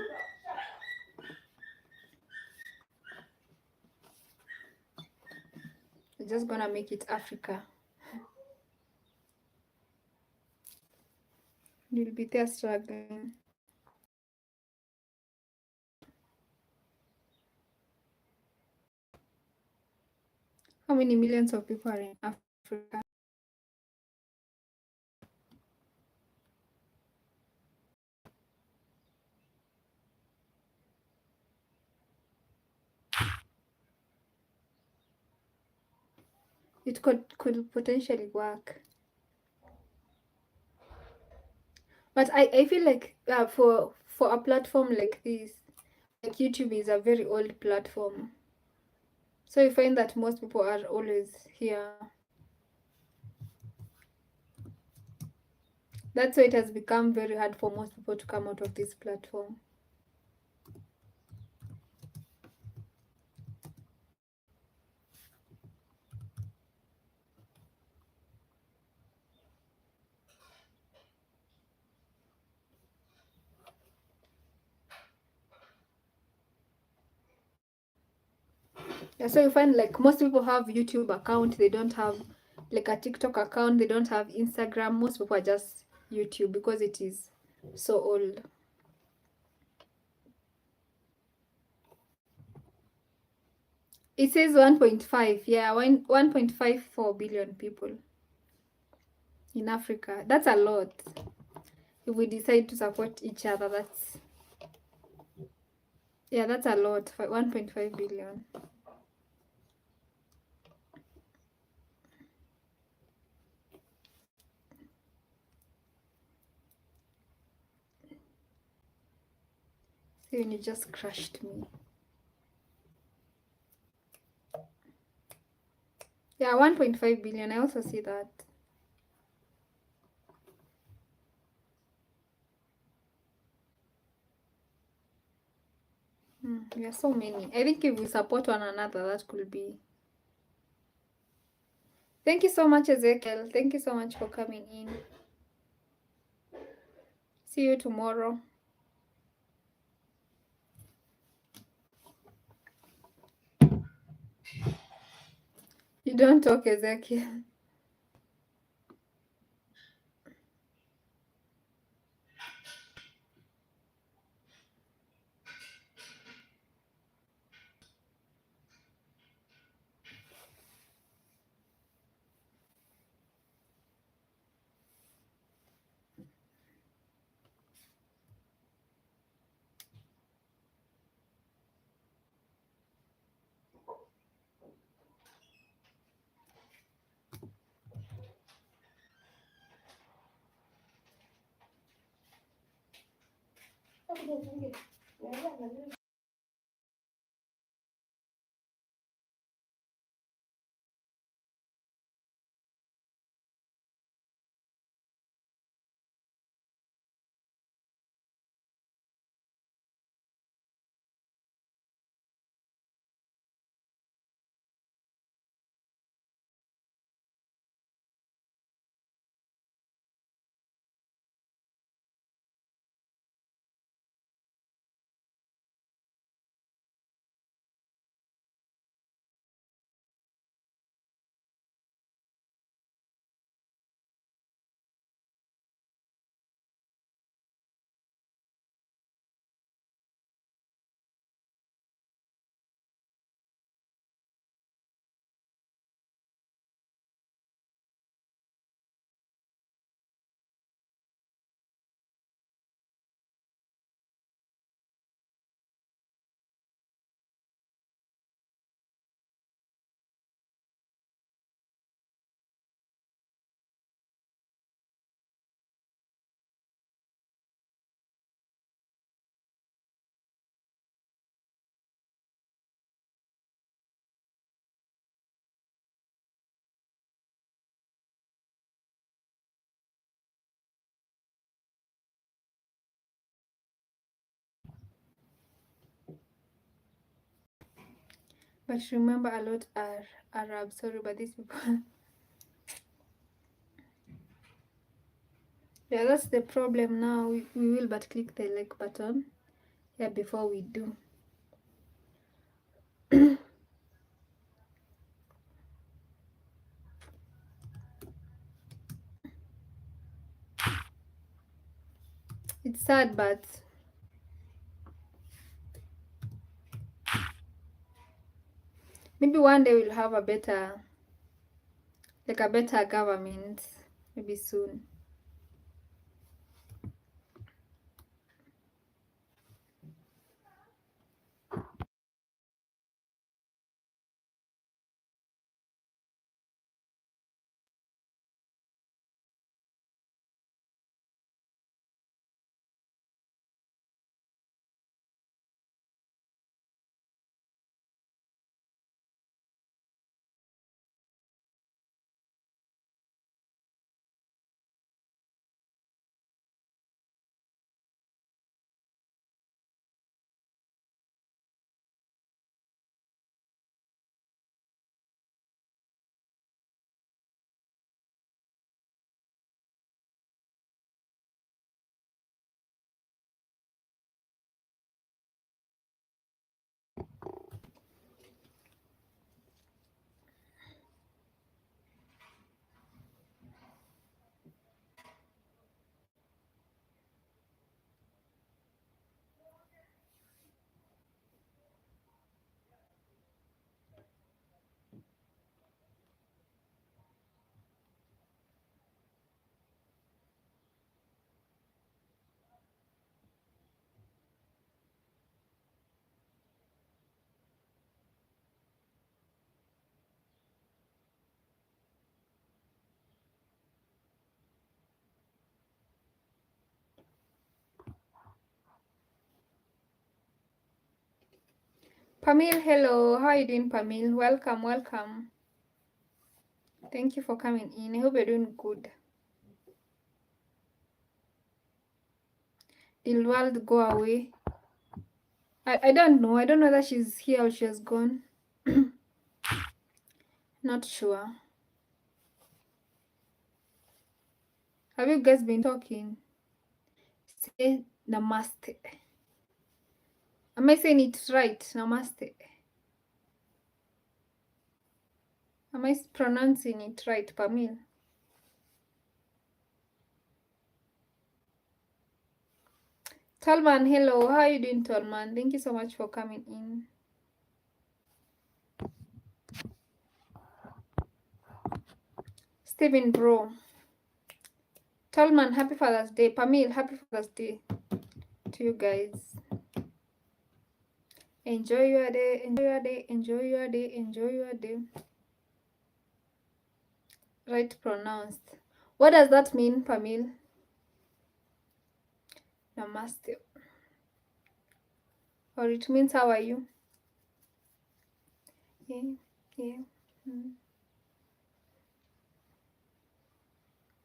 We're just gonna make it Africa. You'll be there struggling. How many millions of people are in Africa? It could potentially work. But I feel like for a platform like this, like YouTube is a very old platform. So you find that most people are always here. That's why it has become very hard for most people to come out of this platform. Yeah, so you find like most people have YouTube account, they don't have like a TikTok account, they don't have Instagram. Most people are just YouTube because it is so old. It says 1.5, yeah, 1.54 billion people in Africa. That's a lot. If we decide to support each other, that's a lot. 1.5 billion. See, when you just crushed me. Yeah, 1.5 billion. I also see that. We are so many. I think if we support one another, that could be. Thank you so much, Ezekiel. Thank you so much for coming in. See you tomorrow. You don't talk, Ezekiel. But remember, a lot are Arab. Sorry, but these people. Yeah, that's the problem now. We will but click the like button. Yeah, before we do. It's sad, but maybe one day we'll have a better government. Maybe soon. Pamil, hello. How are you doing, Pamil? Welcome, welcome. Thank you for coming in. I hope you're doing good. Did world go away? I don't know. I don't know whether she's here or she has gone. Not sure. Have you guys been talking? Say namaste. Am I saying it right? Namaste. Am I pronouncing it right, Pamil? Talman, hello. How are you doing, Talman? Thank you so much for coming in. Stephen, bro. Talman, happy Father's Day. Pamil, happy Father's Day to you guys. Enjoy your day, enjoy your day, enjoy your day, enjoy your day. Right pronounced. What does that mean, Pamil? Namaste. Or it means how are you? Yeah, yeah. Mm.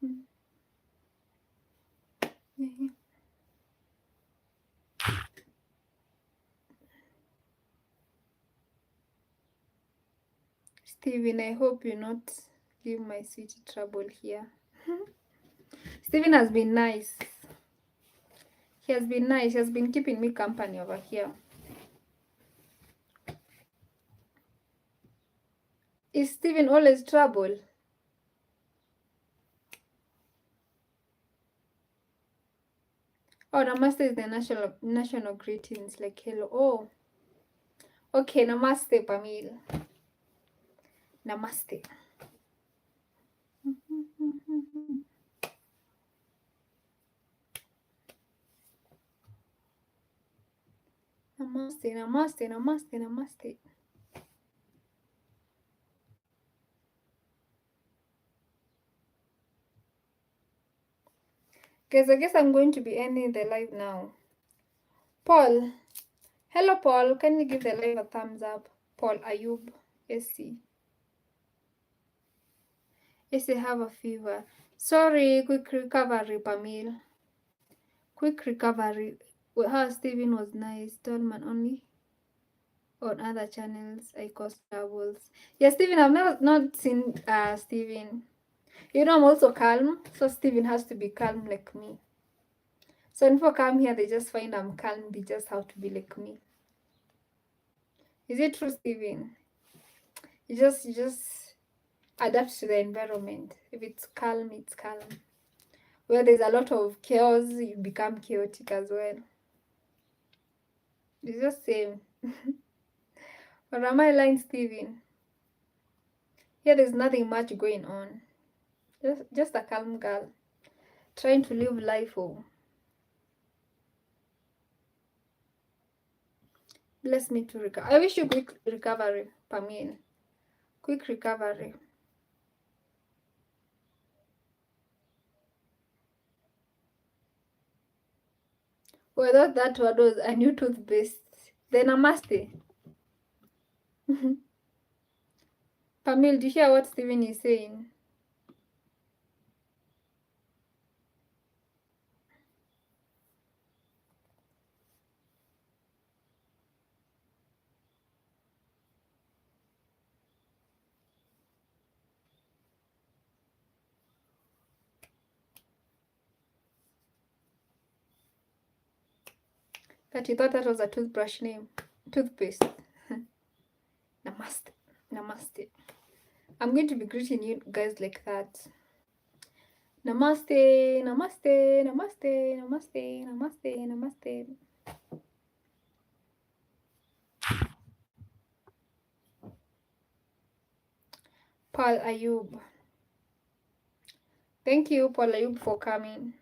Mm. Yeah, yeah. Steven, I hope you not give my sweetie trouble here. Steven has been nice. He has been nice. He has been keeping me company over here. Is Steven always trouble? Oh, namaste is the national greetings, like hello. Oh, okay, namaste, Pamil. Namaste. Namaste, namaste, namaste, namaste. Guys, I guess I'm going to be ending the live now. Paul. Hello, Paul. Can you give the live a thumbs up? Paul Ayub. SC. SC have a fever. Sorry, quick recovery, Pamil. Quick recovery. How Steven was nice. Tallman only on other channels. I cause troubles. Yeah, Steven, I've not seen Steven. You know, I'm also calm, so Steven has to be calm like me. So when people come here, they just find I'm calm. They just have to be like me. Is it true, Steven? You just adapt to the environment. If it's calm, it's calm. Where there's a lot of chaos, you become chaotic as well. It's just same. Or am I lying, Steven? Here there's nothing much going on. Just a calm girl. Trying to live life. Oh. Bless me to recover. I wish you quick recovery, Pamil. Quick recovery. Well, I thought that word was a new toothpaste. Then namaste. Pamil, do you hear what Steven is saying? That you thought that was a toothbrush name. Toothpaste. Namaste. Namaste. I'm going to be greeting you guys like that. Namaste, namaste, namaste, namaste, namaste, namaste. Paul Ayub. Thank you, Paul Ayub, for coming.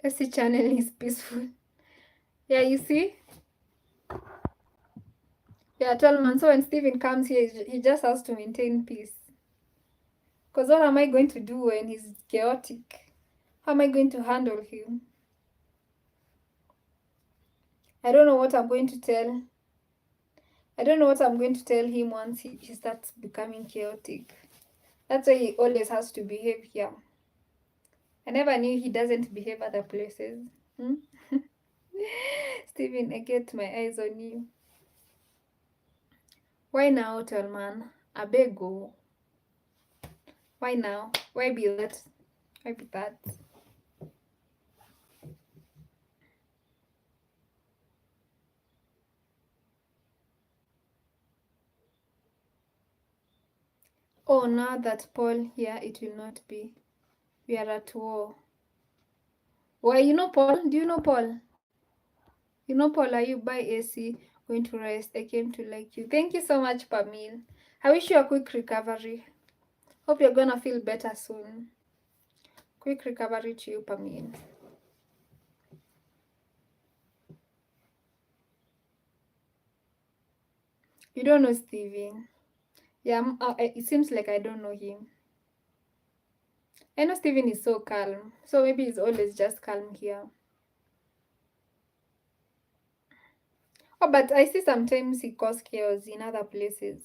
SC channel is peaceful. Yeah, you see? Yeah, 12 months. So when Steven comes here, he just has to maintain peace. Because what am I going to do when he's chaotic? How am I going to handle him? I don't know what I'm going to tell. I don't know what I'm going to tell him once he starts becoming chaotic. That's why he always has to behave here. I never knew he doesn't behave other places. Hmm? Steven, I get my eyes on you. Why now, Tellman? Abego. Why now? Why be that? Why be that? Oh, now that Paul here, it will not be. We are at war. Why, you know Paul? Do you know Paul? You know Paul, are you by AC? Going to rest. I came to like you. Thank you so much, Pamil. I wish you a quick recovery. Hope you're gonna feel better soon. Quick recovery to you, Pamil. You don't know Steven. Yeah, it seems like I don't know him. I know Steven is so calm, so maybe he's always just calm here. Oh, but I see sometimes he causes chaos in other places.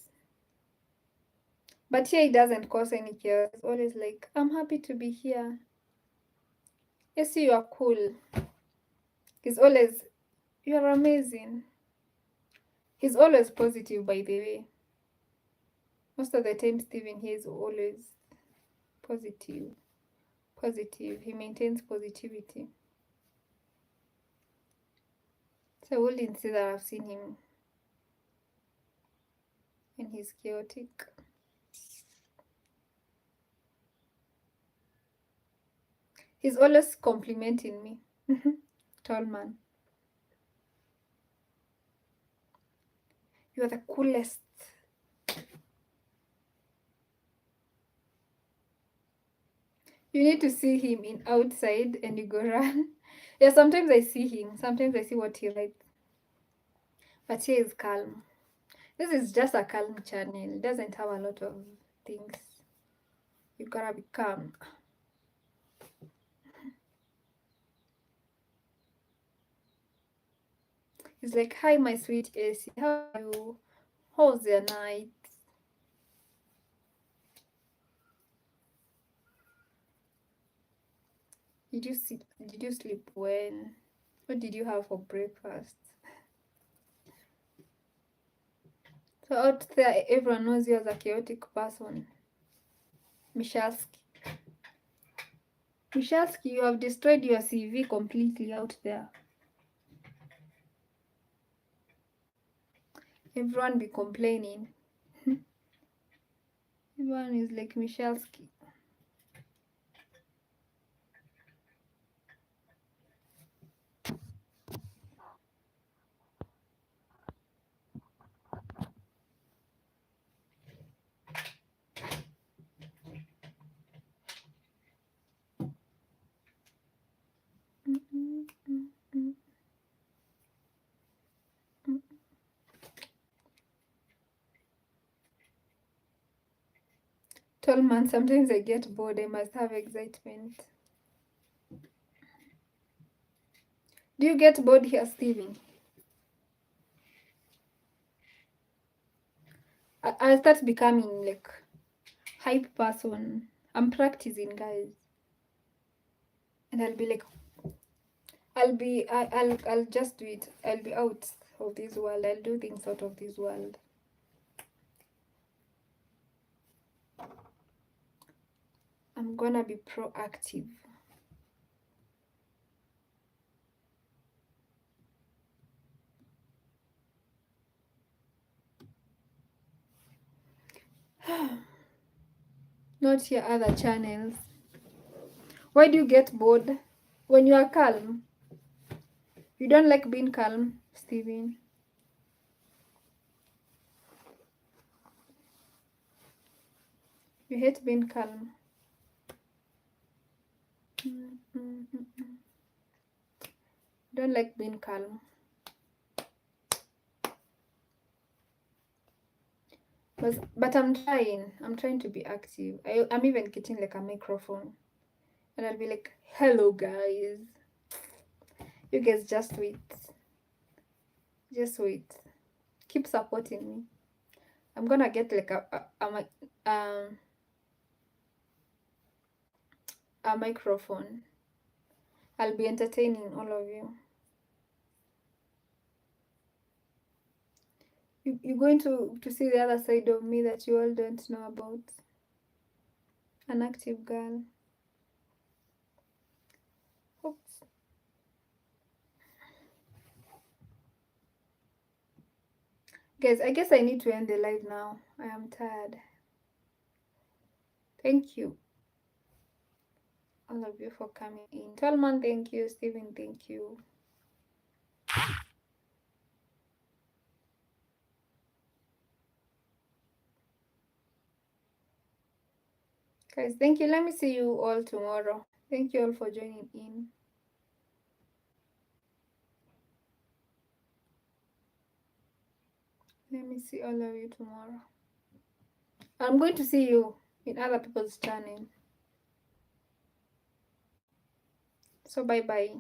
But here he doesn't cause any chaos. He's always like, I'm happy to be here. Yes, you are cool. He's always, you're amazing. He's always positive, by the way. Most of the time, Steven here is always positive. Positive. He maintains positivity. So I wouldn't say that I've seen him when he's chaotic. He's always complimenting me. Tall man. You are the coolest. You need to see him in outside and you go run. Yeah, sometimes I see him. Sometimes I see what he writes. But he is calm. This is just a calm channel. It doesn't have a lot of things. You gotta be calm. He's like, hi, my sweet AC. How are you? How's your night? Did you sleep well? What did you have for breakfast? So out there, everyone knows you as a chaotic person. Michalski. Michalski, you have destroyed your CV completely out there. Everyone be complaining. Everyone is like Michalski. Tall man, sometimes I get bored. I must have excitement. Do you get bored here, Steven? I'll start becoming like hype person. I'm practicing, guys, and I'll be like, I'll just do it. I'll be out of this world. I'll do things out of this world. I'm gonna be proactive. Not your other channels. Why do you get bored when you are calm? You don't like being calm, Steven. You hate being calm. Don't like being calm. But I'm trying to be active. I'm even getting like a microphone, and I'll be like, "Hello, guys. You guys just wait. Keep supporting me. I'm gonna get like a microphone. I'll be entertaining all of you. You're going to see the other side of me that you all don't know about. An active girl. Oops. Guys, I guess I need to end the live now. I am tired. Thank you, all of you, for coming in. Tolman, thank you. Stephen, thank you. Guys, thank you. Let me see you all tomorrow. Thank you all for joining in. Let me see all of you tomorrow. I'm going to see you in other people's channel. So bye bye.